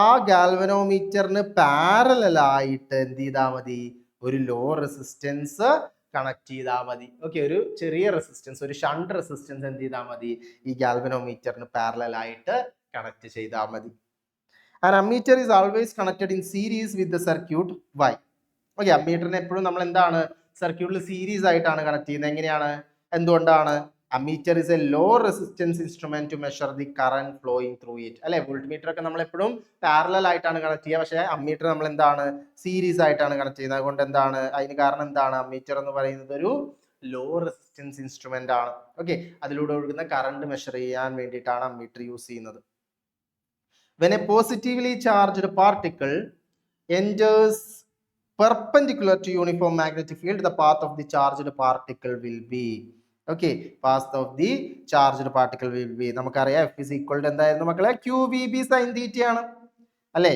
ആ ഗാൽവനോമീറ്ററിന് പാരലൽ ആയിട്ട് എന്ത് ചെയ്താൽ മതി? ഒരു ലോ റെസിസ്റ്റൻസ് കണക്ട് ചെയ്താൽ മതി. ഓക്കെ, ഒരു ചെറിയ റെസിസ്റ്റൻസ്, ഒരു ഷണ്ട് റെസിസ്റ്റൻസ് എന്ത് ചെയ്താൽ മതി? ഈ ഗാൽവനോമീറ്ററിന് പാരലൽ ആയിട്ട് കണക്ട് ചെയ്താൽ മതി. An ammeter is always connected in series with the circuit. Why? Okay, അമ്മീറ്ററിനെ എപ്പോഴും നമ്മൾ എന്താണ്? സർക്യൂട്ടിൽ സീരീസ് ആയിട്ടാണ് കണക്ട് ചെയ്യുന്നത്. എങ്ങനെയാണ്? എന്തുകൊണ്ടാണ്? ammeter is a low resistance instrument to measure the current flowing through it അല്ലെ? വോൾട്ട്മീറ്റർ ഒക്കെ നമ്മൾ എപ്പോഴും പാരലൽ ആയിട്ടാണ് കണക്ട് ചെയ്യുക. പക്ഷേ അമ്മീറ്റർ നമ്മൾ എന്താണ്? സീരീസ് ആയിട്ടാണ് കണക്ട് ചെയ്യുന്നത്. അതുകൊണ്ട് എന്താണ്? അതിന് കാരണം എന്താണ്? അമ്മീറ്റർ എന്ന് പറയുന്നത് ഒരു ലോ റെസിസ്റ്റൻസ് ഇൻസ്ട്രുമെന്റ് ആണ്. ഓക്കെ, അതിലൂടെ ഒഴുകുന്ന കറണ്ട് മെഷർ ചെയ്യാൻ വേണ്ടിയിട്ടാണ് അമ്മീറ്റർ യൂസ് ചെയ്യുന്നത്. when a positively charged particle enters perpendicular to uniform magnetic field the path of the charged particle will be. Okay, path of the charged particle will be, നമുക്കറിയാം F is equal to എന്തായിരുന്നു മക്കളെ? QVB sin theta ആണ് അല്ലേ?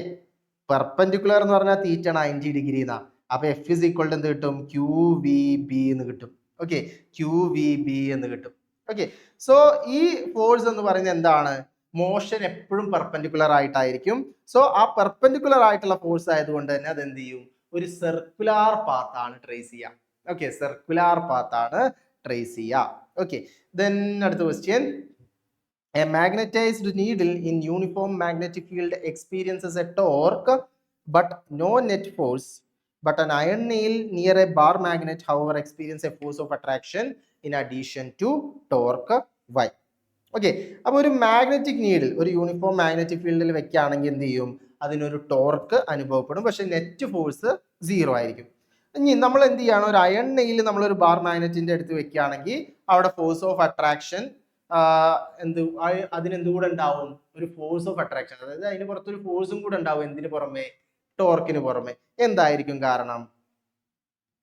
Perpendicular എന്ന് പറഞ്ഞാൽ തീറ്റ 90 degree എന്നാ. അപ്പൊ F is equal to എന്ത് കിട്ടും? QVB എന്ന് കിട്ടും. ഓക്കെ, QVB എന്ന് കിട്ടും. ഓക്കെ, സോ ഈ ഫോഴ്സ് എന്ന് പറയുന്നത് എന്താണ്? മോഷൻ എപ്പോഴും പെർപെൻഡിക്കുലർ ആയിട്ടായിരിക്കും. സോ ആ പെർപെൻഡിക്കുലർ ആയിട്ടുള്ള ഫോഴ്സ് ആയതുകൊണ്ട് തന്നെ അത് എന്ത് ചെയ്യും? ഒരു സർക്കുലാർ പാത്ത് ആണ് ട്രേസ് ചെയ്യുക. ഓക്കെ, സർക്കുലാർ പാത്ത് ആണ് ട്രേസ് ചെയ്യുക. ഓക്കെ, then അടുത്ത question. A magnetized needle in uniform magnetic field experiences a torque but no net force. But an iron nail near a bar magnet, however, experiences a force of attraction in addition to torque. Why? Okay, അപ്പോൾ ഒരു magnetic needle ഒരു uniform magnetic ഫീൽഡിൽ വെക്കുകയാണെങ്കിൽ എന്ത് ചെയ്യും? അതിനൊരു torque അനുഭവപ്പെടും. പക്ഷെ നെറ്റ് ഫോഴ്സ് 0 ആയിരിക്കും. ഇനി നമ്മൾ എന്ത് ചെയ്യണം? ഒരു അയൺ നെയിൽ നമ്മളൊരു ബാർ മാഗ്നറ്റിന്റെ അടുത്ത് വെക്കുകയാണെങ്കിൽ അവിടെ ഫോഴ്സ് ഓഫ് അട്രാക്ഷൻ അതിനെന്ത് കൂടെ ഉണ്ടാവും? ഒരു ഫോഴ്സ് ഓഫ് അട്രാക്ഷൻ, അതായത് അതിന് പുറത്തൊരു ഫോഴ്സും കൂടെ ഉണ്ടാവും. എന്തിനു പുറമെ? ടോർക്കിന് പുറമെ. എന്തായിരിക്കും കാരണം?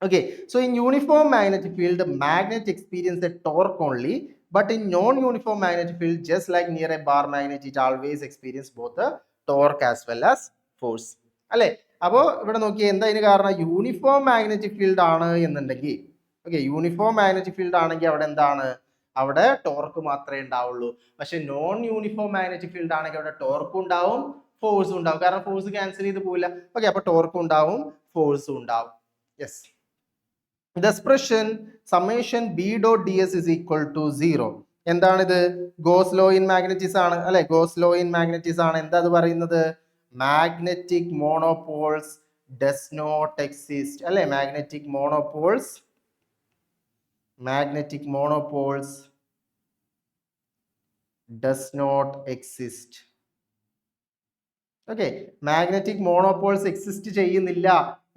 Okay, so in uniform magnetic field, the magnet experiences a torque only, but in non-uniform magnetic field, just like near a bar magnet, it always experiences both the torque as well as force. അല്ലെ? അപ്പോൾ ഇവിടെ നോക്കിയേ, എന്താ ഇതിന് കാരണം? Uniform magnetic field ആണ് എന്നുണ്ടെങ്കിൽ, okay, uniform magnetic field ആണെങ്കിൽ അവിടെ എന്താണ്? അവിടെ ടോർക്ക് മാത്രമേ ഉണ്ടാവുള്ളൂ. പക്ഷെ നോൺ യൂണിഫോം മാഗ്നറ്റിക് ഫീൽഡ് ആണെങ്കിൽ അവിടെ ടോർക്കും ഉണ്ടാവും, ഫോഴ്സും ഉണ്ടാവും. കാരണം ഫോഴ്സ് ക്യാൻസൽ ചെയ്ത് പോവില്ല. ഓക്കെ, അപ്പൊ ടോർക്കും ഉണ്ടാവും, ഫോഴ്സും ഉണ്ടാവും. Yes. The expression summation B dot ds is equal to 0. എന്താണിത്? ഗോസ് ലോ ഇൻ മാഗ്നറ്റിക്സ് ആണ് അല്ലെ? ഗോസ് ലോ ഇൻ മാഗ്നറ്റിക്സ് ആണ്. എന്താ അത് പറയുന്നത്? Magnetic monopoles does not exist അല്ലെ? Magnetic monopoles does not exist. Okay, magnetic monopoles exist ചെയ്യുന്നില്ല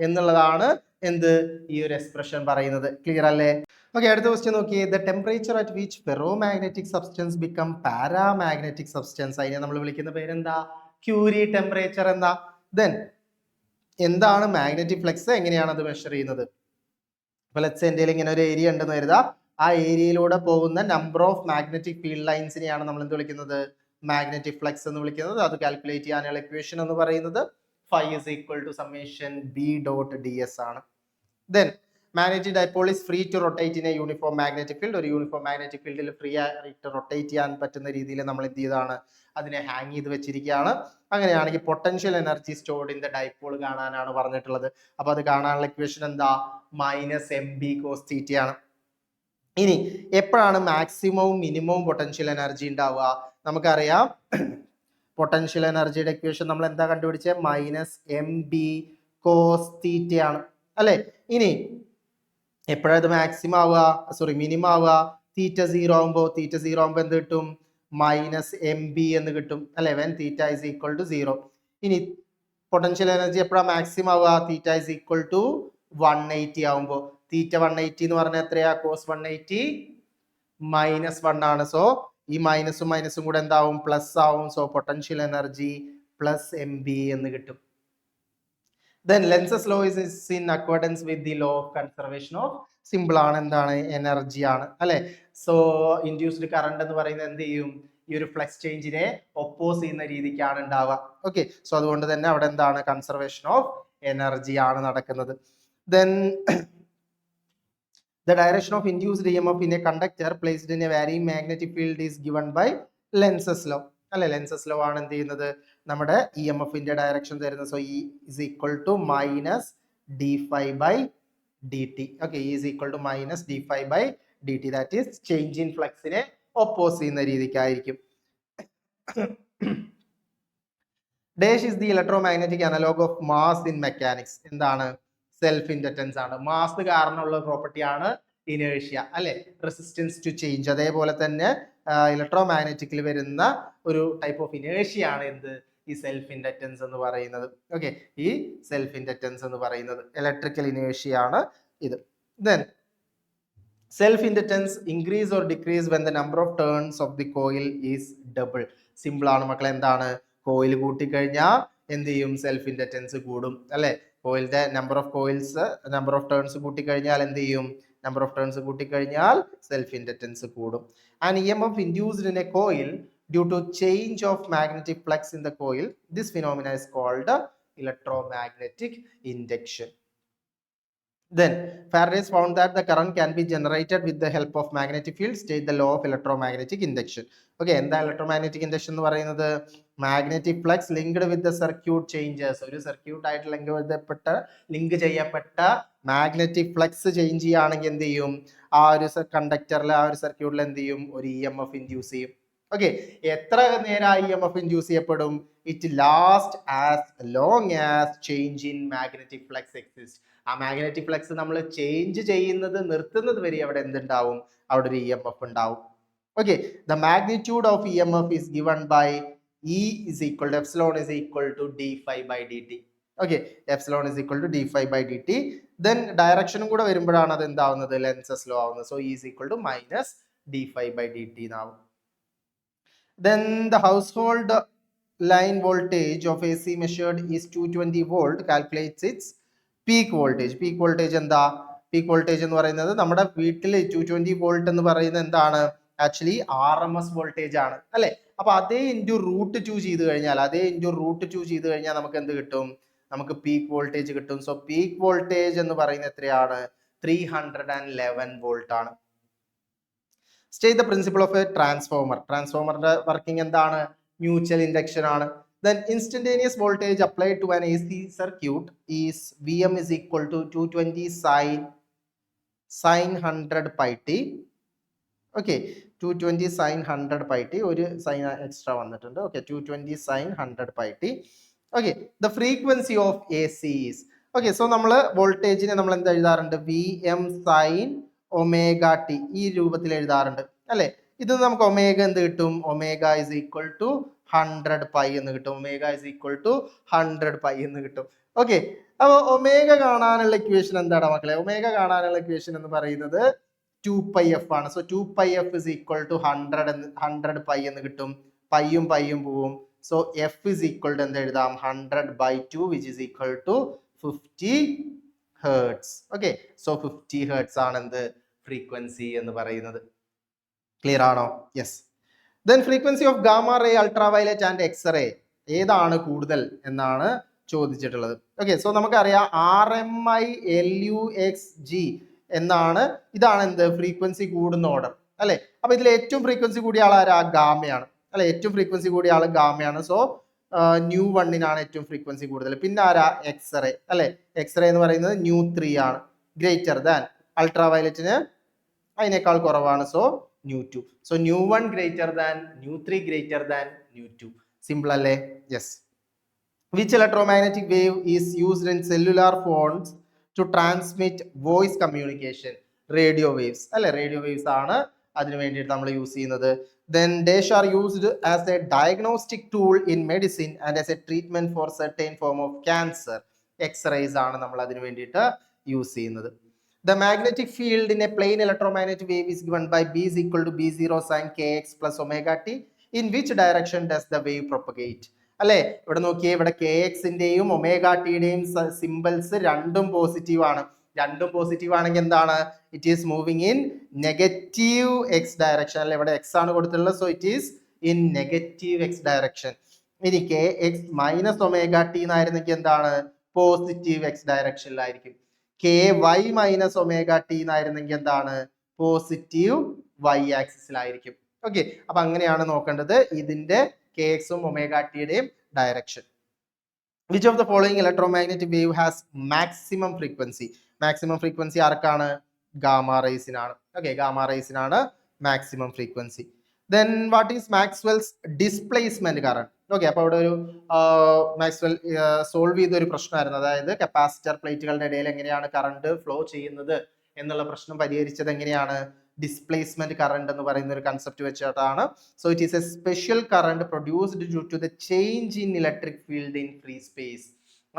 എന്നുള്ളതാണ് എന്ത് ഈ ഒരു എക്സ്പ്രഷൻ പറയുന്നത്. ക്ലിയർ അല്ലേ? ഓക്കെ, അടുത്ത ക്വസ്റ്റ്യൻ നോക്കിയേ. The temperature at which ferromagnetic substance become paramagnetic substance, അതിനെ നമ്മൾ വിളിക്കുന്ന പേരെന്താ? ക്യൂരി ടെമ്പറേച്ചർ എന്നാ. ദെൻ എന്താണ് മാഗ്നറ്റിക് ഫ്ലക്സ്, എങ്ങനെയാണ് അത് മെഷർ ചെയ്യുന്നത്? അപ്പൊ ലെറ്റ്സ് എൻ്റെ ഇങ്ങനെ ഒരു ഏരിയ ഉണ്ടെന്ന് കരുതാ. ആ ഏരിയയിലൂടെ പോകുന്ന നമ്പർ ഓഫ് മാഗ്നറ്റിക് ഫീൽഡ് ലൈൻസിനെയാണ് നമ്മൾ എന്ത് വിളിക്കുന്നത്? മാഗ്നറ്റിക് ഫ്ലക്സ് എന്ന് വിളിക്കുന്നത്. അത് കാൽക്കുലേറ്റ് ചെയ്യാനുള്ള ഇക്വേഷൻ എന്ന് പറയുന്നത് phi is equal to summation b dot ds ആണ്. Then magnetic dipole is free to rotate in a uniform magnetic field. ഒരു യൂണിഫോം മാഗ്നറ്റിക് ഫീൽഡിൽ ഫ്രീ ആയിട്ട് റൊട്ടേറ്റ് ചെയ്യാൻ പറ്റുന്ന രീതിയിൽ നമ്മൾ എന്ത് ചെയ്താണ്? അതിനെ ഹാങ് ചെയ്ത് വെച്ചിരിക്കുകയാണ്. അങ്ങനെയാണെങ്കിൽ potential energy stored in the dipole കാണാനാണ് പറഞ്ഞിട്ടുള്ളത്. അപ്പൊ അത് കാണാനുള്ള ഇക്വേഷൻ എന്താ? -mb cos θ ആണ്. ഇനി എപ്പോഴാണ് മാക്സിമവും മിനിമവും പൊട്ടൻഷ്യൽ എനർജി ഉണ്ടാവുക? നമുക്കറിയാം പൊട്ടൻഷ്യൽ എനർജിയുടെ ഇക്വേഷൻ നമ്മൾ എന്താ കണ്ടുപിടിച്ചത്? -mb cos θ ആണ് അല്ലെ. ഇനി എപ്പോഴത് മാക്സിമം ആവുക, സോറി മിനിമം ആവുക? θ0 ആവുമ്പോൾ എന്ത് കിട്ടും? -mb എന്ന് കിട്ടും അല്ലെ, when θ is equal to 0. ഇനി പൊട്ടൻഷ്യൽ എനർജി എപ്പോഴാണ് മാക്സിമം ആവുക? θ is equal to 180 ആവുമ്പോൾ. θ 180 എന്ന് പറഞ്ഞാൽ എത്രയാ? cos 180 -1 ആണ്. സോ ഈ മൈനസും മൈനസും കൂടെ എന്താവും? പ്ലസ് ആവും. സോ പൊട്ടൻഷ്യൽ എനർജി +mb എന്ന് കിട്ടും. Then Lenz's law is in accordance with the law of conservation of, simple ആണ്, എന്താണ്? എനർജി ആണ് അല്ലെ. സോ ഇൻഡ്യൂസ്ഡ് കറണ്ട് എന്ന് പറയുന്നത് എന്ത് ചെയ്യും? ഈ ഒരു ഫ്ലക്സ് ചേഞ്ചിനെ ഒപ്പോസ് ചെയ്യുന്ന രീതിക്കാണ് ഉണ്ടാവുക. ഓക്കെ, സോ അതുകൊണ്ട് തന്നെ അവിടെ എന്താണ്? കൺസർവേഷൻ ഓഫ് എനർജി ആണ് നടക്കുന്നത്. Then the direction of induced EMF in a conductor placed in a varying magnetic field is given by Lenz's law അല്ലെ. ലെൻസസ് ലോ ആണ് എന്ത് ചെയ്യുന്നത്? നമ്മുടെ EMFന്റെ ഡയറക്ഷൻ തരുന്നത്. So E is equal to -d∅/dt. Okay, E is equal to -d∅/dt. That is change in ഫ്ലക്സിനെ oppose ചെയ്യുന്ന രീതിക്കായിരിക്കും. Dash is the electromagnetic analogue of mass in mechanics. എന്താണ്? സെൽഫ് ഇൻഡക്റ്റൻസ് ആണ്. മാസ് കാരണമുള്ള പ്രോപ്പർട്ടി ആണ് inertia അല്ലെ, resistance to change. അതേപോലെ തന്നെ ഇലക്ട്രോമാഗ്നറ്റിക്കിൽ വരുന്ന ഒരു ടൈപ്പ് ഓഫ് ഇനേഴ്ഷ്യ ആണ് എന്ത്? ഈ സെൽഫ് ഇൻഡക്റ്റൻസ് എന്ന് പറയുന്നത്. ഓക്കെ, ഈ സെൽഫ് ഇൻഡക്റ്റൻസ് എന്ന് പറയുന്നത് ഇലക്ട്രിക്കൽ ഇനേഴ്ഷ്യ ആണ് ഇത്. Then self inductance increase or decrease when the number of turns of the coil is double. Simple ആണ് മക്കളെ. എന്താണ്? കോയിൽ കൂട്ടിക്കഴിഞ്ഞാൽ എന്ത് ചെയ്യും? സെൽഫ് ഇൻഡക്റ്റൻസ് കൂടും അല്ലെ. കോയിലിന്റെ നമ്പർ ഓഫ് ടേൺസ് കൂട്ടിക്കഴിഞ്ഞാൽ എന്ത് ചെയ്യും? നമ്പർ ഓഫ് ടേൺസ് കൂട്ടിക്കഴിഞ്ഞാൽ സെൽഫ് ഇൻഡക്റ്റൻസ് കൂടും. And EMF induced in a coil due to change of magnetic flux in the coil, this phenomena is called electromagnetic induction. Then Faraday found that the current can be generated with the help of magnetic field. State the law of electromagnetic induction. Okay, എന്താ electromagnetic induction എന്ന് പറയുന്നത്? Magnetic flux linked with the circuit changes. ഒരു circuit ആയിട്ട് link ചെയ്യപ്പെട്ട magnetic flux change ചെയ്യുകയാണെങ്കിൽ എന്ത് ചെയ്യും? ആ ഒരു കണ്ടക്ടറിൽ, ആ ഒരു സർക്യൂട്ടിൽ എന്ത് ചെയ്യും? ഒരു EMF ഇൻഡ്യൂസ് ചെയ്യും. ഓക്കെ, എത്ര നേരം EMF ഇൻഡ്യൂസ് ചെയ്യപ്പെടും? It last as long as change in magnetic flux exist. ആ മാഗ്നറ്റിക് ഫ്ലക്സ് നമ്മൾ ചേഞ്ച് ചെയ്യുന്നത് നിർത്തുന്നത് വരെ അവിടെ എന്തുണ്ടാവും? അവിടെ ഒരു EMF ഉണ്ടാവും. Okay, the magnitude of EMF is given by E is equal to epsilon is equal to d∅/dt. Okay, epsilon is equal to d∅/dt. Then ഡയറക്ഷനും കൂടെ വരുമ്പോഴാണ് അത് എന്താവുന്നത്? ലെൻസസ് ലോ ആവുന്നത്. So E is equal to -d∅/dt എന്നാവും. Then the household line voltage of AC measured is 220 volt. Calculates its peak voltage. Peak voltage എന്താ? Peak voltage എന്ന് പറയുന്നത് നമ്മുടെ വീട്ടിൽ 220 വോൾട്ട് എന്ന് പറയുന്നത് എന്താണ്? ആക്ച്വലി RMS വോൾട്ടേജ് ആണ് അല്ലെ. അപ്പൊ അതേ ഇൻറ്റു √2 ചെയ്ത് കഴിഞ്ഞാൽ നമുക്ക് എന്ത് കിട്ടും? നമുക്ക് പീക്ക് വോൾട്ടേജ് കിട്ടും. സോ പീക്ക് വോൾട്ടേജ് എന്ന് പറയുന്നത് എത്രയാണ്? 311 വോൾട്ട് ആണ്. State the principle of a transformer. ട്രാൻസ്ഫോമറിന്റെ വർക്കിംഗ് എന്താണ്? മ്യൂച്വൽ ഇൻഡക്ഷൻ ആണ്. Then instantaneous voltage applied to an AC circuit is Vm is equal to 220 sin 100 pi t. Okay, 220 sin 100 pi t. ഒരു sign extra വന്നിട്ടുണ്ട്. Okay, 220 sin 100 pi t. Okay, the frequency of AC is. Okay, so നമ്മൾ വോൾട്ടേജിനെ നമ്മൾ എന്താ എഴുതാറുണ്ട്? Vm sin omega t ഈ രൂപത്തിൽ എഴുതാറുണ്ട് അല്ലെ. ഇത് നമുക്ക് ഒമേഗ എന്ത് കിട്ടും? Omega is equal to 100 pi എന്ന് കിട്ടും. Omega is equal to 100 pi എന്ന് കിട്ടും. ഓക്കെ, അപ്പോൾ ഒമേഗ കാണാനുള്ള ഇക്വേഷൻ എന്താണ് മക്കളെ? ഒമേഗ കാണാനുള്ള ഇക്വേഷൻ എന്ന് പറയുന്നത് 2πf ആണ്. So 2πf is equal to 100 pi എന്ന് കിട്ടും. പൈയും പൈയും പോവും. So F is equal to എന്ത് എഴുതാം? 100/2 which is equal to 50 hertz. Okay, so 50 hertz ആണ് എന്ത് ഫ്രീക്വൻസി എന്ന് പറയുന്നത്. ക്ലിയർ ആണോ? Yes. Then frequency of gamma ray, ultraviolet and X-ray ഏതാണ് കൂടുതൽ എന്നാണ് ചോദിച്ചിട്ടുള്ളത്. ഓക്കെ, സോ നമുക്കറിയാം RMI LUXG എന്നാണ്. ഇതാണ് എന്ത് ഫ്രീക്വൻസി കൂടുന്ന ഓർഡർ അല്ലെ. അപ്പൊ ഇതിൽ ഏറ്റവും ഫ്രീക്വൻസി കൂടിയ ആൾ ആരാ? ഗാമയാണ് അല്ലെ. ഏറ്റവും ഫ്രീക്വൻസി കൂടിയ ആൾ ഗാമയാണ്. സോ ν1 ഏറ്റവും ഫ്രീക്വൻസി കൂടുതൽ. പിന്നെ ആരാ? എക്സ്റേ അല്ലെ. എക്സ്റേ എന്ന് പറയുന്നത് ν3 ആണ്. ഗ്രേറ്റർ ദാൻ അൾട്രാവയലറ്റിന് അതിനേക്കാൾ കുറവാണ്. So ν2. So ν1 greater than ν3 greater than ν2. Simple അല്ലേ? Yes. Which electromagnetic wave is used in cellular phones to transmit voice communication? Radio waves അല്ലെ. റേഡിയോ വേവ്സ് ആണ് അതിന് വേണ്ടിയിട്ട് നമ്മൾ യൂസ് ചെയ്യുന്നത്. Then dash are used as a diagnostic tool in medicine and as a treatment for certain form of cancer. X-rays ആണ് നമ്മൾ അതിന് വേണ്ടിയിട്ട് യൂസ് ചെയ്യുന്നത്. The magnetic field in a plane electromagnetic wave is given by B is equal to B0 sin kx plus omega t. In which direction does the wave propagate? അല്ലെ, ഇവിടെ നോക്കിയേ, ഇവിടെ kx-ന്റെയും ഒമേഗ ടിയുടെയും സിമ്പിൾസ് രണ്ടും positive ആണ്. രണ്ടും positive ആണെങ്കിൽ എന്താണ്? It is moving in negative x direction അല്ലെ. ഇവിടെ എക്സ് ആണ് കൊടുത്തിട്ടുള്ളത്. So it is in negative x direction. ഇനി kx മൈനസ് ഒമേഗ ടി എന്നായിരുന്നെങ്കിൽ എന്താണ്? പോസിറ്റീവ് എക്സ് ഡയറക്ഷനിലായിരിക്കും. ky മൈനസ് ഒമേഗ ടി എന്നായിരുന്നെങ്കിൽ എന്താണ്? പോസിറ്റീവ് വൈ ആക്സിസിലായിരിക്കും. ഓക്കെ, അപ്പൊ അങ്ങനെയാണ് നോക്കേണ്ടത് ഇതിന്റെ kx-ഉം ഒമേഗ ടിയുടെയും direction. Which of the following electromagnetic wave has maximum frequency? Maximum frequency ആർക്കാണ്? ഗാമ റേസിനാണ്. ഓക്കെ, ഗാമ റേസിനാണ് maximum frequency. Then what is Maxwell's displacement current? Okay, അപ്പൊ അവിടെ ഒരു മാക്സ്വെൽ സോൾവ് ചെയ്ത ഒരു പ്രശ്നമായിരുന്നു. അതായത് കപ്പാസിറ്റർ പ്ലേറ്റുകളുടെ ഇടയിൽ എങ്ങനെയാണ് കറണ്ട് ഫ്ലോ ചെയ്യുന്നത് എന്നുള്ള പ്രശ്നം പരിഹരിച്ചത് എങ്ങനെയാണ്? ഡിസ്പ്ലേസ്മെന്റ് കറണ്ട് എന്ന് പറയുന്ന ഒരു കൺസെപ്റ്റ് വെച്ചിട്ടാണ്. So it is a special current produced due to the change in electric field in free space.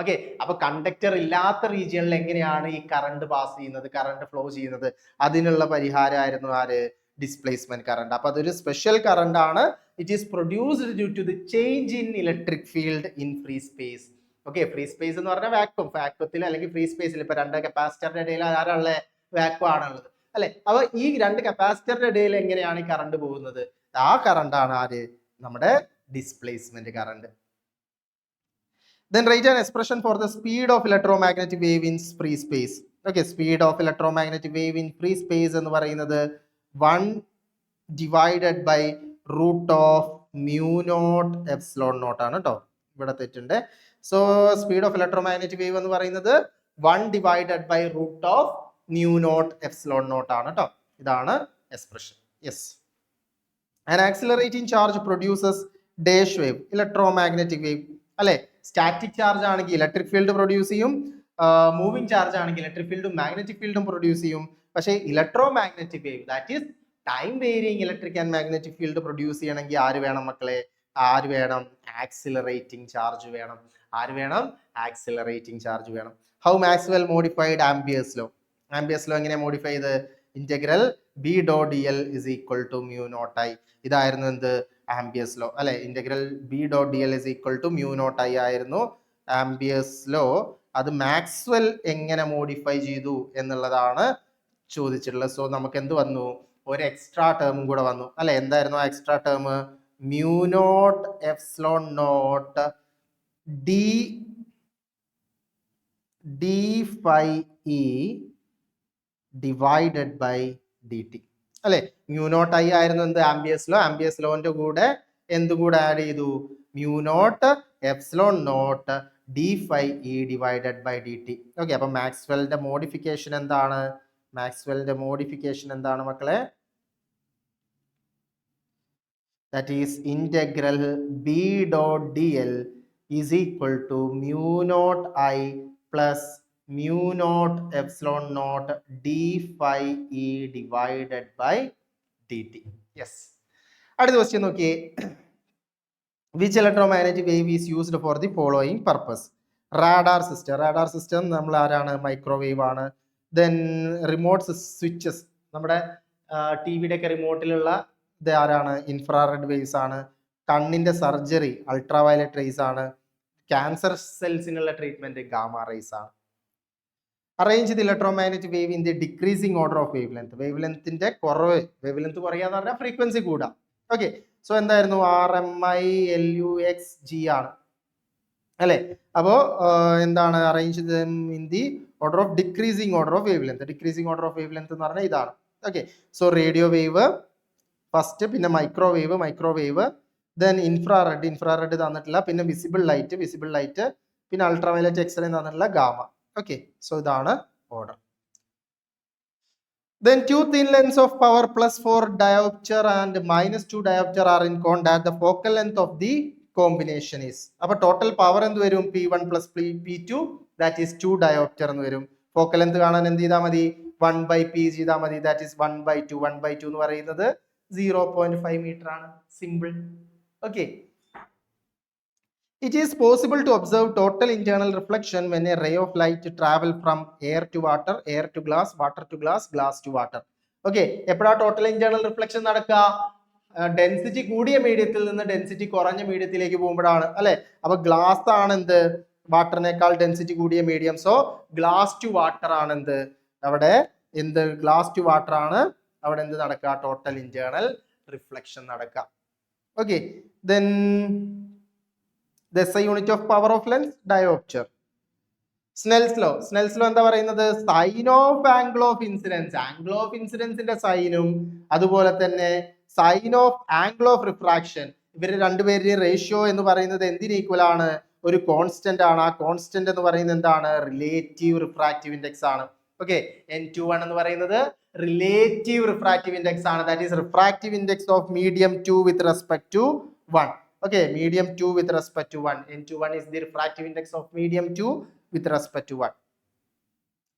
Okay, അപ്പൊ കണ്ടക്ടർ ഇല്ലാത്ത റീജിയനിൽ എങ്ങനെയാണ് ഈ കറണ്ട് പാസ് ചെയ്യുന്നത്, കറണ്ട് ഫ്ലോ ചെയ്യുന്നത്? അതിനുള്ള പരിഹാരമായിരുന്നു ആര്? Displacement current. അപ്പൊ അതൊരു സ്പെഷ്യൽ കറണ്ട് ആണ്. It is produced due to the change in electric field in free space. Okay, free space എന്ന് പറഞ്ഞാൽ വാക്വത്തിൽ അല്ലെങ്കിൽ ഫ്രീ സ്പേസിൽ ഇപ്പൊ രണ്ട് കപ്പാസിറ്ററിന്റെ ഇടയിൽ ആരാളുള്ള? വാക്വം ആണുള്ളത് അല്ലെ. അപ്പൊ ഈ രണ്ട് കപ്പാസിറ്ററിന്റെ ഇടയിൽ എങ്ങനെയാണ് ഈ കറണ്ട് പോകുന്നത്? ആ കറണ്ട് ആണ് ആര്? നമ്മുടെ displacement current. Then write an expression for the speed of electromagnetic wave in free space. Okay, speed of electromagnetic wave in free space എന്ന് പറയുന്നത് 1 divided by root of mu naught epsilon naught ആണ് കേട്ടോ. ഇവിടെ തെറ്റുണ്ട്. So speed of electromagnetic wave എന്ന് പറയുന്നത് 1 divided by root of mu naught epsilon naught ആണ് കേട്ടോ. ഇതാണ് expression. Yes. An accelerating charge produces dash wave, electromagnetic wave അല്ലെ. സ്റ്റാറ്റിക് ചാർജ് ആണെങ്കിൽ ഇലക്ട്രിക് ഫീൽഡ് പ്രൊഡ്യൂസ് ചെയ്യും, മൂവിങ് ചാർജ് ആണെങ്കിൽ ഇലക്ട്രിക് ഫീൽഡും മാഗ്നറ്റിക് ഫീൽഡും പ്രൊഡ്യൂസ് ചെയ്യും. പക്ഷേ electro magnetic wave that is time varying electric and magnetic field produce ചെയ്യണമെങ്കിൽ ആര് വേണം മക്കളെ? ആര് വേണം? ആക്സിലറേറ്റിംഗ് ചാർജ് വേണം. ആര് വേണം? ആക്സിലറേറ്റിംഗ് ചാർജ് വേണം. How Maxwell modified Ampere's law? Ampere's law എങ്ങനെ മോഡിഫൈ ചെയ്ത്? Integral B dot dl is equal to mu naught I. ഇതായിരുന്നു എന്ത്? ആംബിയേഴ്സ് ലോ അല്ലെ. Integral B dot dl is equal to mu naught I ആയിരുന്നു amperes law. അത് Maxwell എങ്ങനെ modify ചെയ്തു എന്നുള്ളതാണ് ചോദിച്ചിട്ടുള്ളത്. സോ നമുക്ക് എന്ത് വന്നു? ഒരു എക്സ്ട്രാ ടേമും കൂടെ വന്നു അല്ലെ. എന്തായിരുന്നു ആ extra term? mu naught epsilon naught d phi e divided by dt അല്ലെ. mu naught I ആയിരുന്നു എന്ത്? Amperes law. ആംബിയേഴ്സ് ലോന്റെ കൂടെ എന്തും കൂടെ ആഡ് ചെയ്തു? mu naught epsilon naught d phi e divided by dt. Okay, അപ്പൊ മാക്സ്വെലിന്റെ മോഡിഫിക്കേഷൻ എന്താണ്? മാക്സ്വെലിന്റെ modification എന്താണ് മക്കളെ? That is integral B dot dl is equal to mu naught I plus mu naught epsilon naught d phi e divided by dt. Yes. അടുത്ത question നോക്കിയേ. Which electromagnetic wave is used for the following purpose? Radar system നമ്മൾ ആരാണ്? Microwave ആണ്. Then remote switches, നമ്മുടെ T വിയുടെ ഒക്കെ റിമോട്ടിലുള്ള ഇത് ആരാണ്? ഇൻഫ്രാറെഡ് വേവ്സ് ആണ്. കണ്ണിന്റെ സർജറി അൾട്രാവയലറ്റ് റേസ് ആണ്. ക്യാൻസർ സെൽസിനുള്ള ട്രീറ്റ്മെന്റ് ഗാമ റേസ് ആണ്. Arrange the electromagnetic wave in the decreasing order of wave length. Wave ലെങ്ത്തിന്റെ കുറവ്, വേവ് ലെങ്ത് കുറയാന്ന് പറഞ്ഞാൽ ഫ്രീക്വൻസി കൂടാം. ഓക്കെ, സോ എന്തായിരുന്നു? RMILUXG ആണ് അല്ലെ? അപ്പോ എന്താണ്? Arrange in the order of decreasing order of wave length. Decreasing order of wave length എന്ന് പറഞ്ഞാൽ ഇതാണ്. Okay, so radio wave first, പിന്നെ മൈക്രോവേവ്, ദെൻ ഇൻഫ്രാറെഡ് തന്നിട്ടില്ല, പിന്നെ വിസിബിൾ ലൈറ്റ്, പിന്നെ അൾട്രാവയലറ്റ് എക്സ്റേ തന്നിട്ടുള്ള ഗാമ. ഓക്കെ, സോ ഇതാണ് order. Then two thin lengths of power +4 diopter and -2 diopter are in contact. The focal length of the combination is. അപ്പോൾ total power എന്ത് വരും? P1 + P2, that is 2 diopter എന്ന് വരും. Focal length കാണാൻ എന്ത് ചെയ്താൽ മതി? 1/P ചെയ്താൽ മതി, that is 1/2. 1/2 എന്ന് പറയുന്നത് 0.5 മീറ്റർ ആണ്. Simple. Okay, it is possible to observe total internal reflection when a ray of light travel from air to water, air to glass, water to glass, glass to water. Okay, എപ്പോഴാ total internal reflection നടക്കുക? Density കൂടിയ മീഡിയത്തിൽ നിന്ന് density കുറഞ്ഞ മീഡിയത്തിലേക്ക് പോകുമ്പോഴാണ് അല്ലെ? അപ്പൊ glass ആണ് എന്ത്? വാട്ടറിനേക്കാൾ ഡെൻസിറ്റി കൂടിയ medium. So glass to water ആണ് എന്ത്? അവിടെ എന്ത്? ഗ്ലാസ് ടു വാട്ടർ ആണ് അവിടെ എന്ത് നടക്കുക? ടോട്ടൽ ഇന്റേണൽ റിഫ്ലക്ഷൻ നടക്കുക. Okay, then the SI unit of power of lens, diopter. Snell's law എന്താ പറയുന്നത്? സൈൻ ഓഫ് ആംഗിൾ ഓഫ് ഇൻസിഡൻസിന്റെ സൈനും അതുപോലെ തന്നെ sine of angle of refraction, ഇവര് രണ്ടുപേരുടെയും റേഷ്യോ എന്ന് പറയുന്നത് എന്തിന് ഈക്വൽ ആണ്? ഒരു കോൺസ്റ്റന്റ് ആണ്. ആ കോൺസ്റ്റന്റ് എന്ന് പറയുന്നത് എന്താണ്? റിലേറ്റീവ് റിഫ്രാക്റ്റീവ് ഇൻഡെക്സ് ആണ്. ഓക്കെ, N21 എന്ന് പറയുന്നത് റിലേറ്റീവ് റിഫ്രാക്റ്റീവ് ഇൻഡെക്സ് ആണ്. That is refractive index of medium 2 with respect to 1. Okay, medium 2 with respect to 1. N21 is the refractive index of medium 2 with respect to 1.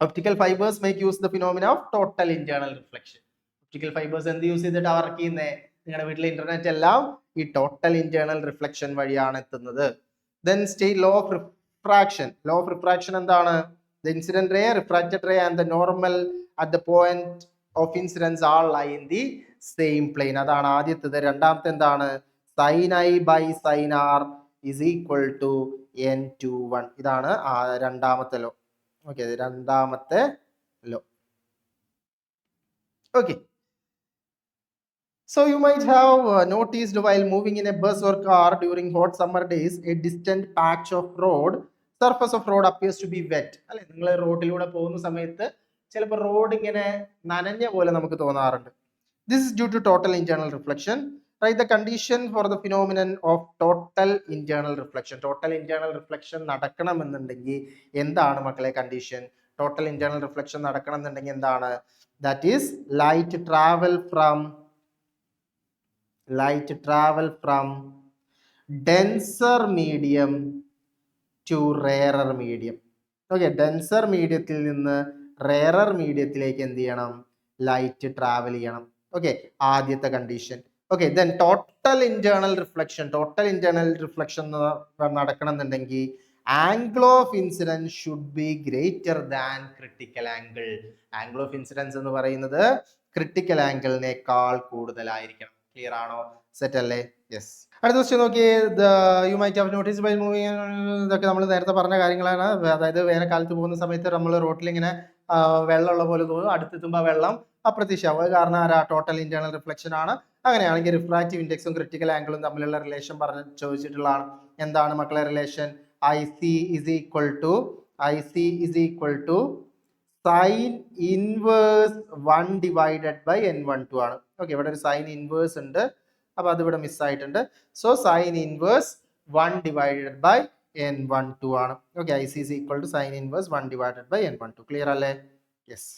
Optical fibers make use the phenomena of total internal reflection. Optical fibers എന്ത് use ചെയ്തിട്ട് work ചെയ്യുന്നത്? നിങ്ങളുടെ വീട്ടിലെ internet എല്ലാം ഈ total internal reflection വഴിയാണ് എത്തുന്നത്. Then state law of refraction. Law of refraction എന്താണ്? The incident ray, refracted ray and the normal at the point of incidence all lie in the same plane. അതാണ് ആദ്യത്തേത്. രണ്ടാമത്തെ എന്താണ്? sin I by sin R is equal to N21. ഇതാണ് രണ്ടാമത്തെ law. Okay, രണ്ടാമത്തെ law. Okay, so you might have noticed while moving in a bus or car during hot summer days, a distant patch of surface of road appears to be wet. അല്ലെ, നിങ്ങൾ റോഡിലൂടെ പോകുന്ന സമയത്ത് ചിലപ്പോൾ road ഇങ്ങനെ നനഞ്ഞ പോലെ നമുക്ക് തോന്നാറുണ്ട്. This is due to total internal reflection. Write the condition for the phenomenon of total internal reflection. Total internal reflection നടക്കണമെന്നുണ്ടെങ്കിൽ എന്താണ് മക്കളെ കണ്ടീഷൻ? ടോട്ടൽ ഇന്റേണൽ റിഫ്ലക്ഷൻ നടക്കണമെന്നുണ്ടെങ്കിൽ എന്താണ്? That is light travel from denser medium to rarer medium. Okay, denser മീഡിയത്തിൽ നിന്ന് rarer മീഡിയത്തിലേക്ക് എന്ത് ചെയ്യണം? ലൈറ്റ് ട്രാവൽ ചെയ്യണം. ഓക്കെ, ആദ്യത്തെ condition. Okay, then total internal reflection നടക്കണമെന്നുണ്ടെങ്കിൽ angle of incidence should be greater than critical angle. Angle of incidence എന്ന് പറയുന്നത് critical angle-നേക്കാൾ കൂടുതലായിരിക്കണം. ക്ലിയർ ആണോ? സെറ്റ് അല്ലേ? യെസ്. അടുത്ത ക്വസ്റ്റ്യൻ നോക്കിയേ. You might have noticed while moving, ഇതൊക്കെ നമ്മൾ നേരത്തെ പറഞ്ഞ കാര്യങ്ങളാണ്. അതായത് വേനൽക്കാലത്ത് പോകുന്ന സമയത്ത് നമ്മൾ റോട്ടിൽ ഇങ്ങനെ വെള്ളമുള്ള പോലെ തോന്നും, അടുത്തെത്തുമ്പോൾ വെള്ളം അപ്രത്യക്ഷമാവും. അത് കാരണം ടോട്ടൽ ഇന്റേണൽ റിഫ്ലക്ഷൻ ആണ്. അങ്ങനെയാണെങ്കിൽ റിഫ്രാക്റ്റീവ് ഇൻഡെക്സും ക്രിട്ടിക്കൽ ആംഗിളും തമ്മിലുള്ള റിലേഷൻ ചോദിച്ചിട്ടുള്ളതാണ്. എന്താണ് മക്കളെ relation? IC is equal to sine inverse 1 divided by N12 ആണ്. ഓക്കെ, ഇവിടെ ഒരു സൈൻ ഇൻവേഴ്സ് ഉണ്ട്, അപ്പൊ അത് ഇവിടെ മിസ്സായിട്ടുണ്ട്. So sine inverse 1 divided by N12 ആണ്. Okay, IC is equal to sine inverse 1 divided by N12. Clear അല്ലേ? യെസ്.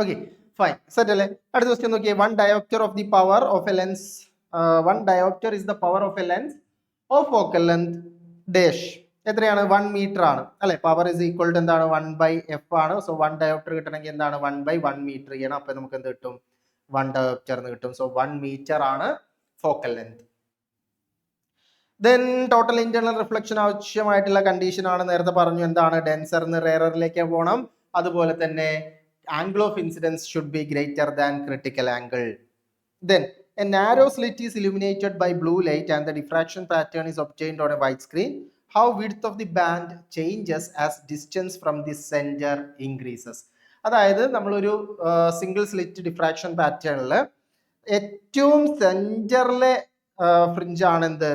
Okay, fine. Set അല്ലേ? അടുത്ത ക്വസ്റ്റ്യൻ നോക്കിയേ. One diopter of the power of a lens. One diopter is the power of a lens of focal length dash. എത്രയാണ് 1 metre ആണ് അല്ലെ. Power is equal to എന്താണ് 1/f ആണ്. So 1 dioptre കിട്ടണമെങ്കിൽ എന്താണ് 1/1 മീറ്റർ ചെയ്യണം. അപ്പൊ നമുക്ക് എന്ത് കിട്ടും 1 ഡയോപ്റ്റർ എന്ന് കിട്ടും. സോ 1 മീറ്റർ ആണ് focal length. Then total internal reflection ആവശ്യമായിട്ടുള്ള കണ്ടീഷൻ ആണ് നേരത്തെ പറഞ്ഞു എന്താണ് ഡെൻസറിന് റേററിലേക്ക് പോകണം. അതുപോലെ തന്നെ angle of incidence should be greater than critical angle. Then a narrow slit is illuminated by blue light and the diffraction pattern is obtained on a white screen. How width of the band changes as distance from the center increases. അതായത് നമ്മളൊരു single slit diffraction പാറ്റേണിൽ ഏറ്റവും സെന്ററിലെ fringe ആണ് എന്ത്,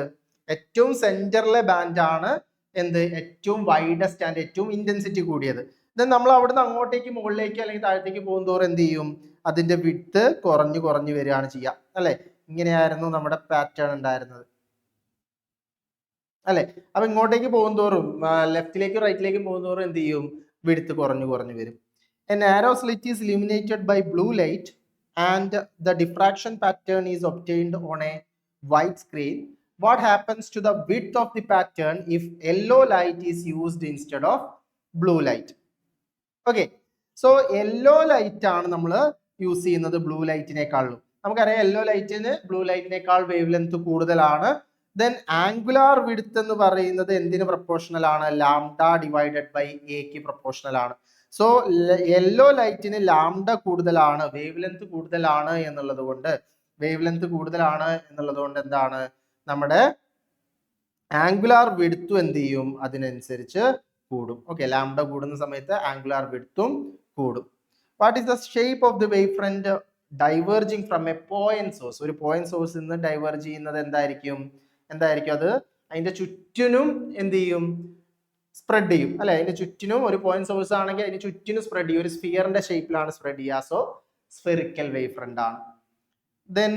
ഏറ്റവും സെന്ററിലെ band ആണ് എന്ത്, ഏറ്റവും വൈഡസ്റ്റ് ആൻഡ് ഏറ്റവും ഇന്റൻസിറ്റി കൂടിയത്. ദെൻ നമ്മൾ അവിടുന്ന് അങ്ങോട്ടേക്ക് മുകളിലേക്ക് അല്ലെങ്കിൽ താഴത്തേക്ക് പോകുന്നതോറും എന്ത് ചെയ്യും, അതിന്റെ വിഡ്ത്ത് കുറഞ്ഞു കുറഞ്ഞു വരികയാണ് ചെയ്യുക അല്ലെ. ഇങ്ങനെയായിരുന്നു നമ്മുടെ പാറ്റേൺ ഉണ്ടായിരുന്നത് അല്ലെ. അപ്പൊ ഇങ്ങോട്ടേക്ക് പോകുന്നതോറും ലെഫ്റ്റിലേക്കും റൈറ്റിലേക്കും പോകുന്നതോറും എന്ത് ചെയ്യും, വിഡ്ത്ത് കുറഞ്ഞു കുറഞ്ഞു വരും. A narrow slit is illuminated by blue light and the diffraction pattern is obtained on a white screen. What happens to the width of the pattern if yellow light is used instead of blue light? Okay, so yellow light ആണ് നമ്മൾ use ചെയ്യുന്നത് blue ലൈറ്റിനേക്കാളും. നമുക്കറിയാം yellow ലൈറ്റിന് blue ലൈറ്റിനേക്കാൾ wave length കൂടുതലാണ്. Then angular width എന്ന് പറയുന്നത് എന്തിന് proportional ആണ്, lambda divided by എക്ക് പ്രൊപ്പോർഷണൽ ആണ്. സോ യെല്ലോ ലൈറ്റിന് ലാംഡ കൂടുതലാണ്, വേവ് ലെങ്ത് കൂടുതലാണ് എന്നുള്ളത് കൊണ്ട് എന്താണ് നമ്മുടെ ആംഗുലാർ വിഡ്ത്തും എന്ത് ചെയ്യും, അതിനനുസരിച്ച് കൂടും. ഓക്കെ, ലാംഡ കൂടുന്ന സമയത്ത് ആംഗുലാർ വിഡ്ത്തും കൂടും. What is the shape of the wave front diverging from a point source? ഒരു പോയിന്റ് സോഴ്സിൽ നിന്ന് ഡൈവേർജ് ചെയ്യുന്നത് എന്തായിരിക്കും അത് അതിന്റെ ചുറ്റിനും എന്ത് ചെയ്യും, സ്പ്രെഡ് ചെയ്യും അല്ലെ. അതിന്റെ ചുറ്റിനും ഒരു പോയിന്റ് സോഴ്സ് ആണെങ്കിൽ അതിന് ചുറ്റിനും സ്പ്രെഡ് ചെയ്യും. ഒരു സ്ഫിയറിന്റെ ഷേപ്പിലാണ് സ്പ്രെഡ് ചെയ്യുക. സോ സ്ഫെറിക്കൽ വേവ് ഫ്രണ്ട് ആണ്. Then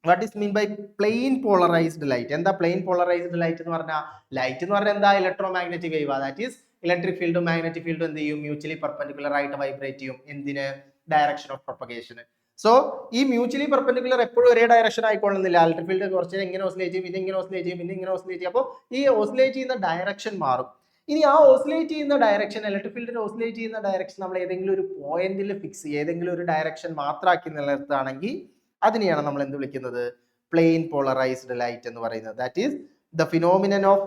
what is mean by plane polarised light? എന്താ പ്ലെയിൻ പോളറൈസ്ഡ് ലൈറ്റ് എന്ന് പറഞ്ഞാൽ? ലൈറ്റ് എന്ന് പറഞ്ഞാൽ എന്താ, electromagnetic wave. That is electric ഫീൽഡും മാഗ്നറ്റിക് ഫീൽഡും എന്ത് ചെയ്യും, മ്യൂച്വലി പെർപെൻഡിക്കുലർ ആയിട്ട് വൈബ്രേറ്റ് ചെയ്യും. എന്തിന്, ഡയറക്ഷൻ ഓഫ് പ്രൊപ്പഗേഷന്. സോ ഈ മ്യൂച്വലി പെർപെൻഡിക്കുലർ എപ്പോഴും ഒരേ ഡയറക്ഷൻ ആയിക്കൊള്ളുന്നില്ല. ഇലക്ട്രിക് ഫീൽഡ് കുറച്ച് ഇങ്ങനെ ഓസിലേറ്റ് ചെയ്യും, പിന്നെ ഇങ്ങനെ ഓസിലേറ്റ് ചെയ്യും, പിന്നെ ഇങ്ങനെ ഓസിലേറ്റ് ചെയ്യും. അപ്പോൾ ഈ ഓസിലേറ്റ് ചെയ്യുന്ന ഡയറക്ഷൻ മാറും. ഇനി ആ ഓസിലേറ്റ് ചെയ്യുന്ന ഡയറക്ഷൻ, ഇലക്ട്രിക് ഫീൽഡിന് ഓസിലേറ്റ് ചെയ്യുന്ന ഡയറക്ഷൻ നമ്മൾ ഏതെങ്കിലും ഒരു പോയിന്റിൽ ഫിക്സ് ചെയ്യുക, ഏതെങ്കിലും ഒരു ഡയറക്ഷൻ മാത്രമാക്കി നിലനിർത്തുകയാണെങ്കിൽ അതിനെയാണ് നമ്മൾ എന്ത് വിളിക്കുന്നത്, പ്ലെയിൻ പോളറൈസ്ഡ് ലൈറ്റ് എന്ന് പറയുന്നത്. That is the phenomenon of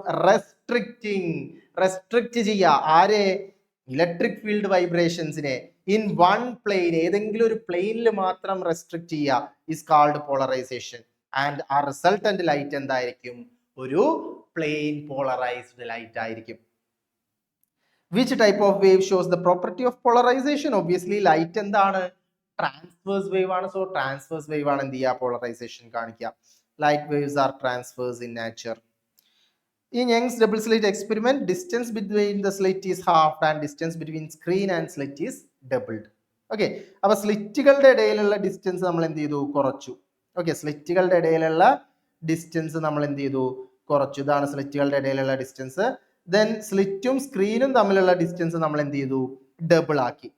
restrict ചെയ്യുക ആരെ, ഇലക്ട്രിക് ഫീൽഡ് വൈബ്രേഷൻസിനെ ഇൻ വൺ പ്ലെയിൻ, ഏതെങ്കിലും ഒരു പ്ലെയിനിൽ മാത്രം റെസ്ട്രിക്റ്റ് ചെയ്യുക, ഈസ് കാൾഡ് പോളറൈസേഷൻ. ആൻഡ് ആ റിസൾട്ടന്റ് ലൈറ്റ് എന്തായിരിക്കും, ഒരു പ്ലെയിൻ പോളറൈസ്ഡ് ലൈറ്റ് ആയിരിക്കും. Which type of wave shows the property of polarization? Obviously light എന്താണ്, ട്രാൻസ്വേഴ്സ് വേവ് ആണ്. സോ ട്രാൻസ്വേഴ്സ് വേവ് ആണ് എന്ത് ചെയ്യുക, പോളറൈസേഷൻ കാണിക്കുക. Light waves are transverse in nature. In Young's double slit experiment, distance between the slit is halved and distance between screen and slit is doubled. Okay, അപ്പോൾ സ്ലിറ്റുകളുടെ ഇടയിലുള്ള distance നമ്മൾ എന്ത് ചെയ്തു, കുറച്ചു. ഓക്കെ, സ്ലിറ്റുകളുടെ ഇടയിലുള്ള ഡിസ്റ്റൻസ് നമ്മൾ എന്ത് ചെയ്തു, കുറച്ചു. ഇതാണ് സ്ലിറ്റുകളുടെ ഇടയിലുള്ള ഡിസ്റ്റൻസ്. ദെൻ സ്ലിറ്റും സ്ക്രീനും തമ്മിലുള്ള ഡിസ്റ്റൻസ് നമ്മൾ എന്ത് ചെയ്തു, ഡബിൾ ആക്കി.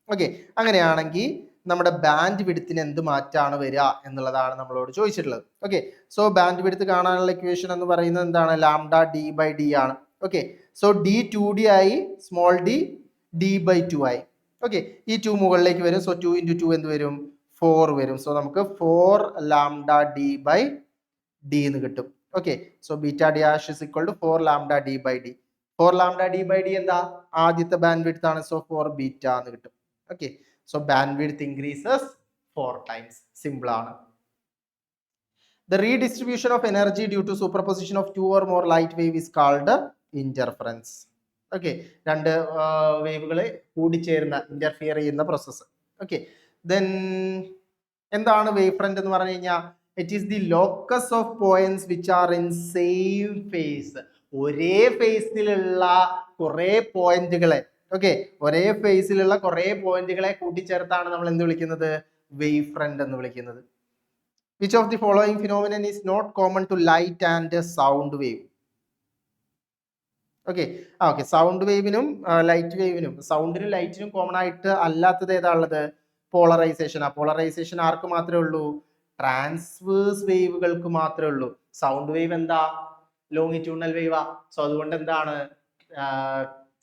ഓക്കെ, അങ്ങനെയാണെങ്കിൽ നമ്മുടെ ബാൻഡ് വിഡ്ത്തിന് എന്ത് മാറ്റാണ് വരിക എന്നുള്ളതാണ് നമ്മളോട് ചോദിച്ചിട്ടുള്ളത്. ഓക്കെ, സോ ബാൻഡ് വിഡ്ത്ത് കാണാനുള്ള ഇക്വേഷൻ എന്ന് പറയുന്നത് എന്താണ്, ലാംഡ ഡി ബൈ ഡി ആണ്. ഓക്കെ, സോ ഡി 2d ആയി, സ്മോൾ ഡി ഡി ബൈ 2 ആയി. ഓക്കെ, ഈ 2 മുകളിലേക്ക് വരും. സോ 2 × 2 എന്ത് വരും, 4 വരും. സോ നമുക്ക് 4 ലാംഡ ഡി ബൈ ഡി എന്ന് കിട്ടും. Okay, so beta dash is equal to 4 lambda D by D. 4 lambda D by D എന്താ, ആദ്യത്തെ ബാൻഡ് വിഡ്ത്ത് ആണ്. സോ 4 ബീറ്റ എന്ന് കിട്ടും. Okay, so bandwidth increases 4 times. Simple ആണ്. The redistribution of energy due to superposition of 2 or more light wave is called interference. Okay, രണ്ട് വേവുകൾ കൂടിച്ചേരുന്ന, interfere ചെയ്യുന്ന process. Okay, then എന്താണ് വേവ് ഫ്രണ്ട് എന്ന് പറഞ്ഞു കഴിഞ്ഞാൽ, it is the locus of points which are in same phase. ഒരേ ഫേസിലുള്ള കുറെ പോയിന്റുകളെ, ഓക്കെ, ഒരേ ഫേസിലുള്ള കുറെ പോയിന്റുകളെ കൂട്ടിച്ചേർത്താണ് നമ്മൾ എന്ത് വിളിക്കുന്നത്, വേവ് ഫ്രണ്ട് എന്ന് വിളിക്കുന്നത്. Which of the following phenomenon is not common to light and sound wave? Okay, sound വേവിനും ലൈറ്റ് വേവിനും, സൗണ്ടിനും ലൈറ്റിനും കോമൺ ആയിട്ട് അല്ലാത്തത് ഏതാ ഉള്ളത്, പോളറൈസേഷൻ. ആ പോളറൈസേഷൻ ആർക്ക് മാത്രമേ ഉള്ളൂ, ട്രാൻസ്വേഴ്സ് വേവുകൾക്ക് മാത്രമേ ഉള്ളൂ. സൗണ്ട് വേവ് എന്താ, ലോങ്ങിറ്റ്യൂണൽ വേവാ. സോ അതുകൊണ്ട് എന്താണ്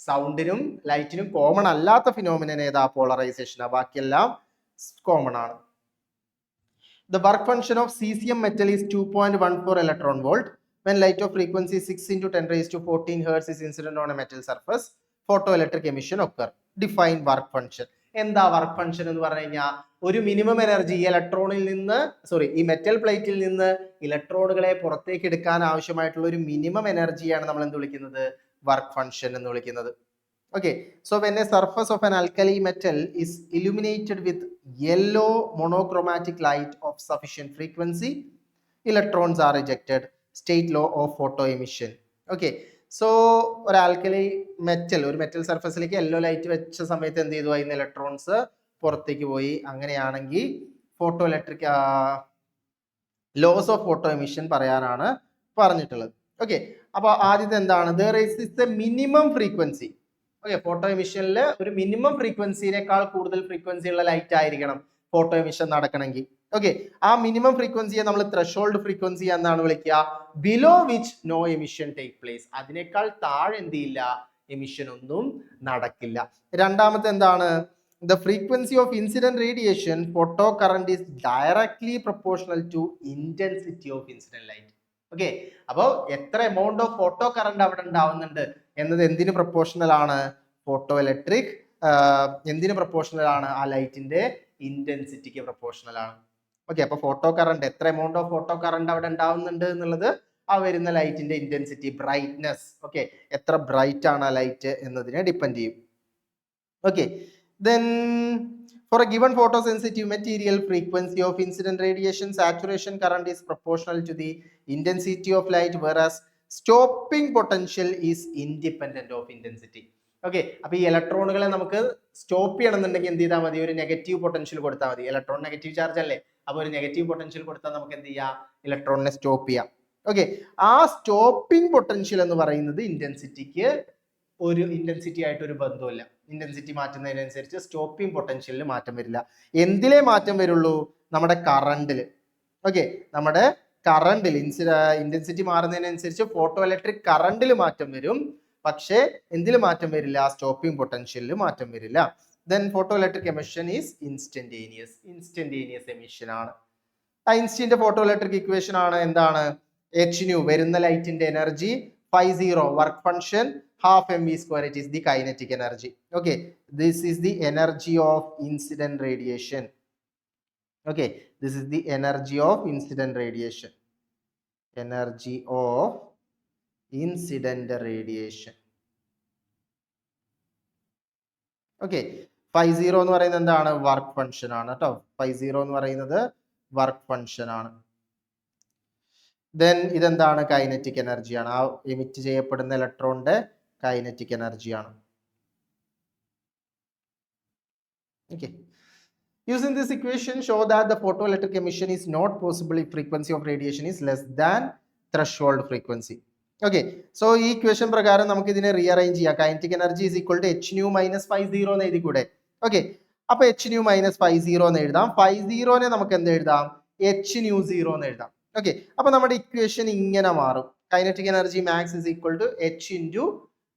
സൗണ്ടിനും ലൈറ്റിനും കോമൺ അല്ലാത്ത ഫിനോമിനൻ ഏതാ? പോളറൈസേഷൻ. ബാക്കിയെല്ലാം കോമൺ ആണ്. The work function of cesium metal is 2.14 electron volt. When light of frequency 6 into 10 raised to 14 hertz is incident on a metal surface, photoelectric emission occur. Define work function. എന്താ work function എന്ന് പറഞ്ഞു കഴിഞ്ഞാൽ ഒരു minimum energy ഇലക്ട്രോണിൽ നിന്ന് ഈ metal പ്ലേറ്റിൽ നിന്ന് ഇലക്ട്രോണുകളെ പുറത്തേക്ക് എടുക്കാൻ ആവശ്യമായിട്ടുള്ള ഒരു മിനിമം എനർജിയാണ് നമ്മൾ എന്ത് വിളിക്കുന്നത്? വർക്ക് ഫംഗ്ഷൻ എന്ന് വിളിക്കുന്നത്. Okay, so when a surface of an alkali metal is illuminated with yellow monochromatic light of sufficient frequency, electrons are ejected. State law of photo emission. Okay, so ഒരു alkali metal, ഒരു metal സർഫസിലേക്ക് yellow light വെച്ച സമയത്ത് എന്ത് ചെയ്തു? അതിന് electrons പുറത്തേക്ക് പോയി. അങ്ങനെയാണെങ്കിൽ photo electric laws of photo emission പറയാനാണ് പറഞ്ഞിട്ടുള്ളത്. ഓക്കെ, അപ്പൊ ആദ്യത്തെ എന്താണ്? there is a minimum frequency. Okay, photo എമിഷനിൽ ഒരു മിനിമം ഫ്രീക്വൻസിനേക്കാൾ കൂടുതൽ ഫ്രീക്വൻസി ഉള്ള ലൈറ്റ് ആയിരിക്കണം ഫോട്ടോ എമിഷൻ നടക്കണമെങ്കിൽ. ഓക്കെ, ആ മിനിമം ഫ്രീക്വൻസിയെ നമ്മൾ ത്രെഷോൾഡ് ഫ്രീക്വൻസി എന്നാണ് വിളിക്കുക. Below which no emission take place. അതിനേക്കാൾ താഴെ എന്ത് ചെയ്യില്ല? എമിഷൻ ഒന്നും നടക്കില്ല. രണ്ടാമത്തെ എന്താണ്? the frequency of incident radiation photo current is directly proportional to intensity of incident light. Okay, അപ്പോൾ എത്ര എമൗണ്ട് ഓഫ് ഫോട്ടോ കറണ്ട് അവിടെ ഉണ്ടാവുന്നുണ്ട് എന്നത് എന്തിന് പ്രൊപ്പോർഷണൽ ആണ്? ഫോട്ടോ ഇലക്ട്രിക് എന്തിന് പ്രൊപ്പോർഷണൽ ആണ്? ആ ലൈറ്റിന്റെ ഇന്റൻസിറ്റിക്ക് പ്രൊപ്പോർഷണൽ ആണ്. ഓക്കെ, അപ്പൊ ഫോട്ടോ കറണ്ട്, എത്ര എമൗണ്ട് ഓഫ് ഫോട്ടോ കറണ്ട് അവിടെ ഉണ്ടാവുന്നുണ്ട് എന്നുള്ളത് ആ വരുന്ന ലൈറ്റിന്റെ ഇന്റൻസിറ്റി, ബ്രൈറ്റ്നെസ്, ഓക്കെ, എത്ര ബ്രൈറ്റ് ആണ് ആ ലൈറ്റ് എന്നതിനെ ഡിപ്പെൻഡ് ചെയ്യും. Okay, then for a given photosensitive material, frequency of incident radiation saturation current is proportional to the intensity of light, whereas stopping potential is independent of intensity. Okay, അപ്പൊ ഈ ഇലക്ട്രോണുകളെ നമുക്ക് stop ചെയ്യണമെന്നുണ്ടെങ്കിൽ എന്ത് ചെയ്താൽ മതി? ഒരു നെഗറ്റീവ് പൊട്ടൻഷ്യൽ കൊടുത്താൽ മതി. ഇലക്ട്രോൺ നെഗറ്റീവ് ചാർജ് അല്ലേ, അപ്പൊ ഒരു നെഗറ്റീവ് പൊട്ടൻഷ്യൽ കൊടുത്താൽ നമുക്ക് എന്ത് ചെയ്യാം? ഇലക്ട്രോണിനെ സ്റ്റോപ്പ് ചെയ്യാം. ഓക്കെ, ആ സ്റ്റോപ്പിംഗ് പൊട്ടൻഷ്യൽ എന്ന് പറയുന്നത് ഇന്റൻസിറ്റിക്ക് ഒരു ഇന്റൻസിറ്റി ആയിട്ട് ഒരു ബന്ധമില്ല. ഇന്റൻസിറ്റി മാറ്റുന്നതിനനുസരിച്ച് സ്റ്റോപ്പിംഗ് പൊട്ടൻഷ്യലിൽ മാറ്റം വരില്ല. എന്തിലേ മാറ്റം വരുള്ളൂ? നമ്മുടെ കറണ്ടില്. ഓക്കെ, നമ്മുടെ കറണ്ടിൽ ഇന്റൻസിറ്റി മാറുന്നതിനനുസരിച്ച് ഫോട്ടോ ഇലക്ട്രിക് കറണ്ടിൽ മാറ്റം വരും. പക്ഷേ എന്തിൽ മാറ്റം വരില്ല? സ്റ്റോപ്പിംഗ് പൊട്ടൻഷ്യലിൽ മാറ്റം വരില്ല. Then photo electric emission is instantaneous emission ആണ്. ഐൻസ്റ്റീന്റെ ഫോട്ടോ ഇലക്ട്രിക് ഇക്വേഷൻ ആണ് എന്താണ്? h nu വരുന്ന ലൈറ്റിന്റെ energy, phi0 work function, half mv square, it is the kinetic energy. Okay, this is the energy of incident radiation. Okay, this is the energy of incident radiation. Energy of incident radiation. Okay, phi0 എന്ന് പറയുന്നത് എന്താണ്? Work function ആണ് കേട്ടോ. phi0 എന്ന് പറയുന്നത് work function ആണ്. Then ഇതെന്താണ്? Kinetic എനർജിയാണ്. ആ എമിറ്റ് ചെയ്യപ്പെടുന്ന ഇലക്ട്രോണിന്റെ കൈനറ്റിക് എനർജിയാണ്. Okay, using this equation show that the photoelectric emission is not possible if frequency of radiation is less than threshold frequency. Okay, so ഈ ഇക്വേഷൻ പ്രകാരം നമുക്ക് ഇതിനെ റീഅറേഞ്ച് ചെയ്യാം. Kinetic energy is equal to h nu minus phi0 എന്ന് എഴുതി കൂടെ? Okay, അപ്പൊ h nu minus phi0 എന്ന് എഴുതാം. phi0 നെ നമുക്ക് എന്ത് എഴുതാം? h nu 0 എന്ന് എഴുതാം. ഓക്കെ, അപ്പൊ നമ്മുടെ ഇക്വേഷൻ ഇങ്ങനെ മാറും. Kinetic energy max is equal to h into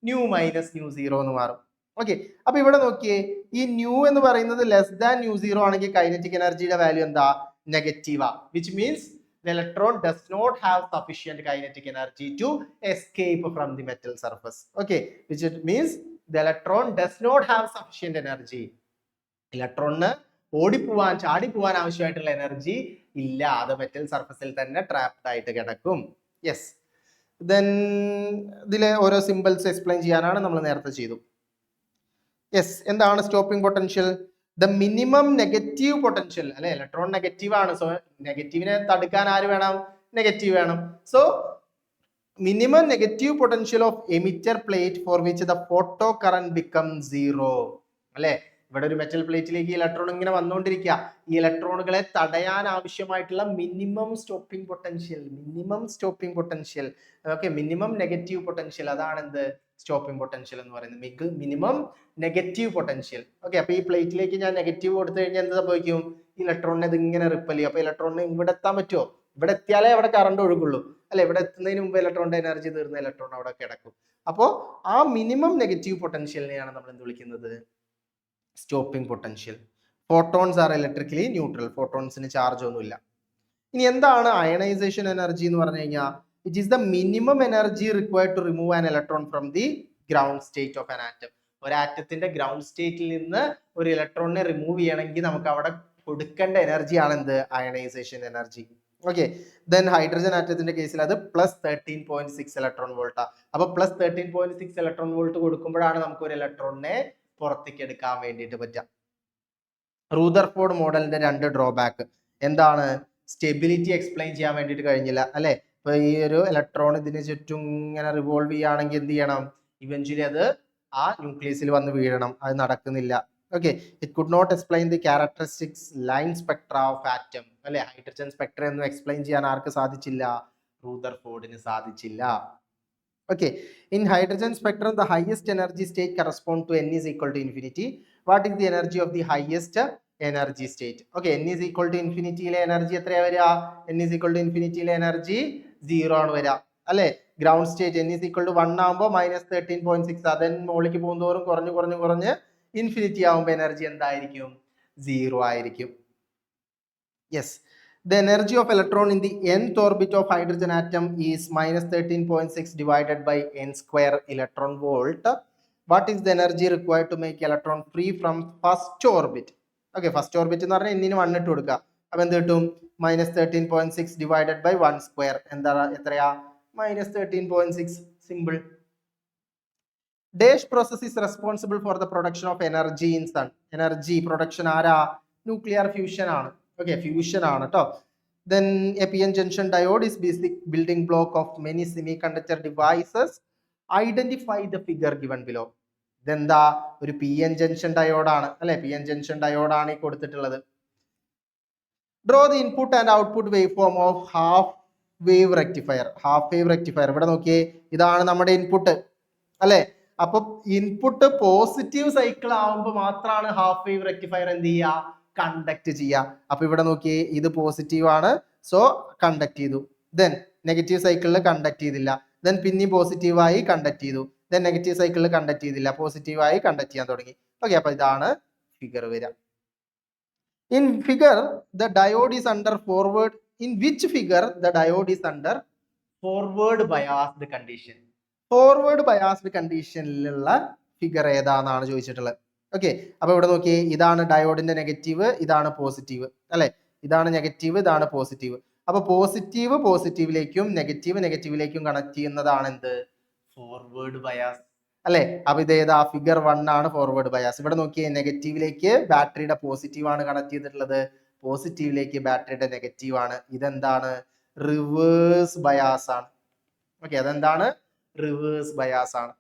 nu minus nu 0 എന്ന് മാറും. ഓക്കെ, അപ്പൊ ഇവിടെ നോക്കിയേ, ഈ ന്യൂ എന്ന് പറയുന്നത് ലെസ് ദാൻ ന്യൂ 0 ആണെങ്കിൽ കൈനറ്റിക് എനർജിയുടെ വാല്യൂ എന്താ? നെഗറ്റീവാ, which means the electron does not have sufficient kinetic energy to escape from the metal surface. Okay, which it means the electron does not have sufficient energy. ഇലക്ട്രോണിന് ഓടിപ്പോവാൻ, ചാടിപ്പോവാൻ ആവശ്യമായിട്ടുള്ള energy ഇല്ല. അത് metal സർഫസിൽ തന്നെ trapped ആയിട്ട് കിടക്കും. Yes, then ഇതിലെ ഓരോ symbols explain ചെയ്യാനാണ് നമ്മൾ നേരത്തെ ചെയ്തു. യെസ്, എന്താണ് stopping potential? The minimum negative potential അല്ലെ, ഇലക്ട്രോൺ നെഗറ്റീവ് ആണ്. സോ നെഗറ്റീവിനെ തടുക്കാൻ ആര് വേണം? നെഗറ്റീവ് വേണം. So minimum negative potential of emitter plate for which the photo current become 0 അല്ലെ. ഇവിടെ ഒരു മെറ്റൽ പ്ലേറ്റിലേക്ക് ഇലക്ട്രോൺ ഇങ്ങനെ വന്നുകൊണ്ടിരിക്കുക. ഈ ഇലക്ട്രോണുകളെ തടയാൻ ആവശ്യമായിട്ടുള്ള minimum stopping potential, okay, minimum negative potential, അതാണ് എന്ത്? സ്റ്റോപ്പിംഗ് പൊട്ടൻഷ്യൽ എന്ന് പറയുന്നത്. Minimum negative potential. ഓക്കെ, അപ്പൊ ഈ പ്ലേറ്റിലേക്ക് ഞാൻ നെഗറ്റീവ് കൊടുത്തു കഴിഞ്ഞാൽ എന്ത് സംഭവിക്കും? ഇലക്ട്രോണിനെ ഇത് ഇങ്ങനെ റിപ്പൽ ചെയ്യും. അപ്പൊ ഇലക്ട്രോണിന് ഇവിടെ എത്താൻ പറ്റുമോ? ഇവിടെ എത്തിയാലേ അവിടെ കറണ്ട് ഒഴുകുള്ളൂ അല്ലെ. ഇവിടെ എത്തുന്നതിന് മുമ്പ് ഇലക്ട്രോണിന്റെ എനർജി തീർന്ന ഇലക്ട്രോൺ അവിടെ കിടക്കും. അപ്പോൾ ആ മിനിമം നെഗറ്റീവ് പൊട്ടൻഷ്യലിനെയാണ് നമ്മൾ എന്ത് വിളിക്കുന്നത്? Stopping potential. Photons are electrically neutral. ഫോട്ടോൺസിന് ചാർജ് ഒന്നുമില്ല. ഇനി എന്താണ് അയണൈസേഷൻ എനർജി എന്ന് പറഞ്ഞു കഴിഞ്ഞാൽ? It is the minimum energy required to remove an electron from the ground state of an atom. ഒരു ആറ്റത്തിന്റെ ഗ്രൗണ്ട് സ്റ്റേറ്റിൽ നിന്ന് ഒരു ഇലക്ട്രോണിനെ റിമൂവ് ചെയ്യണമെങ്കിൽ നമുക്ക് അവിടെ കൊടുക്കേണ്ട എനർജിയാണ് എന്ത്? Ionisation energy. Okay. Then hydrogen ആറ്റത്തിന്റെ കേസിൽ അത് +13.6 ഇലക്ട്രോൺ വോൾട്ടാ. അപ്പൊ +13.6 ഇലക്ട്രോൺ വോൾട്ട് കൊടുക്കുമ്പോഴാണ് നമുക്ക് ഒരു ഇലക്ട്രോണിനെ പുറത്തേക്ക് എടുക്കാൻ വേണ്ടിയിട്ട് പറ്റുക. റൂദർഫോർഡ് മോഡലിന്റെ 2 ഡ്രോബാക്ക് എന്താണ്? സ്റ്റെബിലിറ്റി എക്സ്പ്ലെയിൻ ചെയ്യാൻ വേണ്ടിയിട്ട് കഴിഞ്ഞില്ല അല്ലെ. ഇപ്പൊ ഈ ഒരു ഇലക്ട്രോൺ ഇതിന് ചുറ്റും ഇങ്ങനെ റിവോൾവ് ചെയ്യുകയാണെങ്കിൽ എന്ത് ചെയ്യണം? ഇവഞ്ച്വലി അത് ആ ന്യൂക്ലിയസിൽ വന്ന് വീഴണം. അത് നടക്കുന്നില്ല. Okay. It could not explain the characteristics line spectra of atom അല്ലെ. ഹൈഡ്രജൻ സ്പെക്ട്ര ഒന്നും എക്സ്പ്ലെയിൻ ചെയ്യാൻ ആർക്ക് സാധിച്ചില്ല? റൂദർഫോർഡിന് സാധിച്ചില്ല. Okay, in hydrogen spectrum, the highest energy state correspond to n is equal to infinity. What is the energy of the highest energy state? Okay, n is equal to infinity ile energy എത്രയാ വരിക? n is equal to infinity ile energy 0 ആണ് വരിക അല്ലേ. Ground state n is equal to 1 ആകുമ്പോൾ -13.6 അതൻ മുകളിലേക്ക് പോകുന്നതോറും കുറഞ്ഞ് infinity ആകുമ്പോൾ energy എന്തായിരിക്കും? 0 ആയിരിക്കും. Yes. The energy of electron in the nth orbit of hydrogen atom is -13.6 divided by n square electron volt. What is the energy required to make electron free from first orbit? Okay, first orbit എന്ന് പറഞ്ഞാൽ n-ന് 1 ഇട്ട് കൊടുക്കുക. അപ്പോൾ എന്ത് കിട്ടും? -13.6 divided by 1 square. എത്രയാ? -13.6. Simple. Dash process is responsible for the production of energy in sun. Energy production ആരാ? Nuclear fusion ആണ്. Okay, fusion ആണ് ട്ടോ. Then a p-n junction diode is basic building block of many semiconductor devices. Identify the figure given below. ഇതെന്താ? ഒരു p-n junction diode ആണ് അല്ലെ. p-n junction diode ആണ് ഈ കൊടുത്തിട്ടുള്ളത്. Draw the input and output waveform of half wave rectifier. Half wave rectifier ഇവിടെ നോക്കിയേ, ഇതാണ് നമ്മുടെ ഇൻപുട്ട് അല്ലെ. അപ്പൊ ഇൻപുട്ട് പോസിറ്റീവ് സൈക്കിൾ ആവുമ്പോൾ മാത്രമാണ് ഹാഫ് വേവ് റെക്ടിഫയർ എന്ത് ചെയ്യുക? കണ്ടക്ട് ചെയ്യുക. അപ്പൊ ഇവിടെ നോക്കിയേ, ഇത് പോസിറ്റീവ് ആണ്, സോ കണ്ടക്ട് ചെയ്തു. ദെൻ നെഗറ്റീവ് സൈക്കിളിൽ കണ്ടക്ട് ചെയ്തില്ല. ദെൻ പിന്നെയും പോസിറ്റീവായി കണ്ടക്ട് ചെയ്തു. ദെൻ നെഗറ്റീവ് സൈക്കിളിൽ കണ്ടക്ട് ചെയ്തില്ല, പോസിറ്റീവായി കണ്ടക്ട് ചെയ്യാൻ തുടങ്ങി. ഓക്കെ, അപ്പൊ ഇതാണ് ഫിഗർ വരിക. In figure, the diode is under forward. In which figure the diode is under forward biased condition? Forward biased conditionലുള്ള ഫിഗർ ഏതാണെന്നാണ് ചോദിച്ചിട്ടുള്ളത്. ഓക്കെ, അപ്പൊ ഇവിടെ നോക്കിയേ, ഇതാണ് ഡയോഡിന്റെ നെഗറ്റീവ്, ഇതാണ് പോസിറ്റീവ് അല്ലെ. ഇതാണ് നെഗറ്റീവ്, ഇതാണ് പോസിറ്റീവ്. അപ്പൊ പോസിറ്റീവ് പോസിറ്റീവിലേക്കും നെഗറ്റീവ് നെഗറ്റീവിലേക്കും കണക്ട് ചെയ്യുന്നതാണ് എന്ത്? ഫോർവേഡ് ബയാസ് അല്ലെ. അപ്പൊ ഇത് ഏതാ? ഫിഗർ 1 ആണ് ഫോർവേഡ് ബയാസ്. ഇവിടെ നോക്കിയേ, നെഗറ്റീവിലേക്ക് ബാറ്ററിയുടെ പോസിറ്റീവ് ആണ് കണക്ട് ചെയ്തിട്ടുള്ളത്, പോസിറ്റീവിലേക്ക് ബാറ്ററിയുടെ നെഗറ്റീവ് ആണ്. ഇതെന്താണ്? റിവേഴ്സ് ബയാസ് ആണ്. ഓക്കെ, അതെന്താണ്? റിവേഴ്സ് ബയാസ് ആണ്.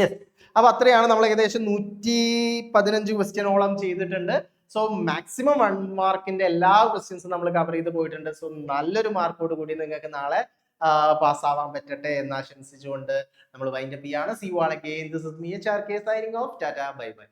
യെസ്, അപ്പൊ അത്രയാണ് നമ്മൾ ഏകദേശം 115 ക്വസ്റ്റ്യനോളം ചെയ്തിട്ടുണ്ട്. സോ മാക്സിമം 1 മാർക്കിന്റെ എല്ലാ ക്വസ്റ്റ്യൻസും നമ്മൾ കവർ ചെയ്ത് പോയിട്ടുണ്ട്. സോ നല്ലൊരു മാർക്കോട് കൂടി നിങ്ങൾക്ക് നാളെ പാസ്സാവാൻ പറ്റട്ടെ എന്ന് ആശംസിച്ചുകൊണ്ട് നമ്മൾ വൈൻഡപ്പ് ചെയ്യാണ്. See you all again. This is me HRK signing off. ടാറ്റാ, ബൈ ബൈ.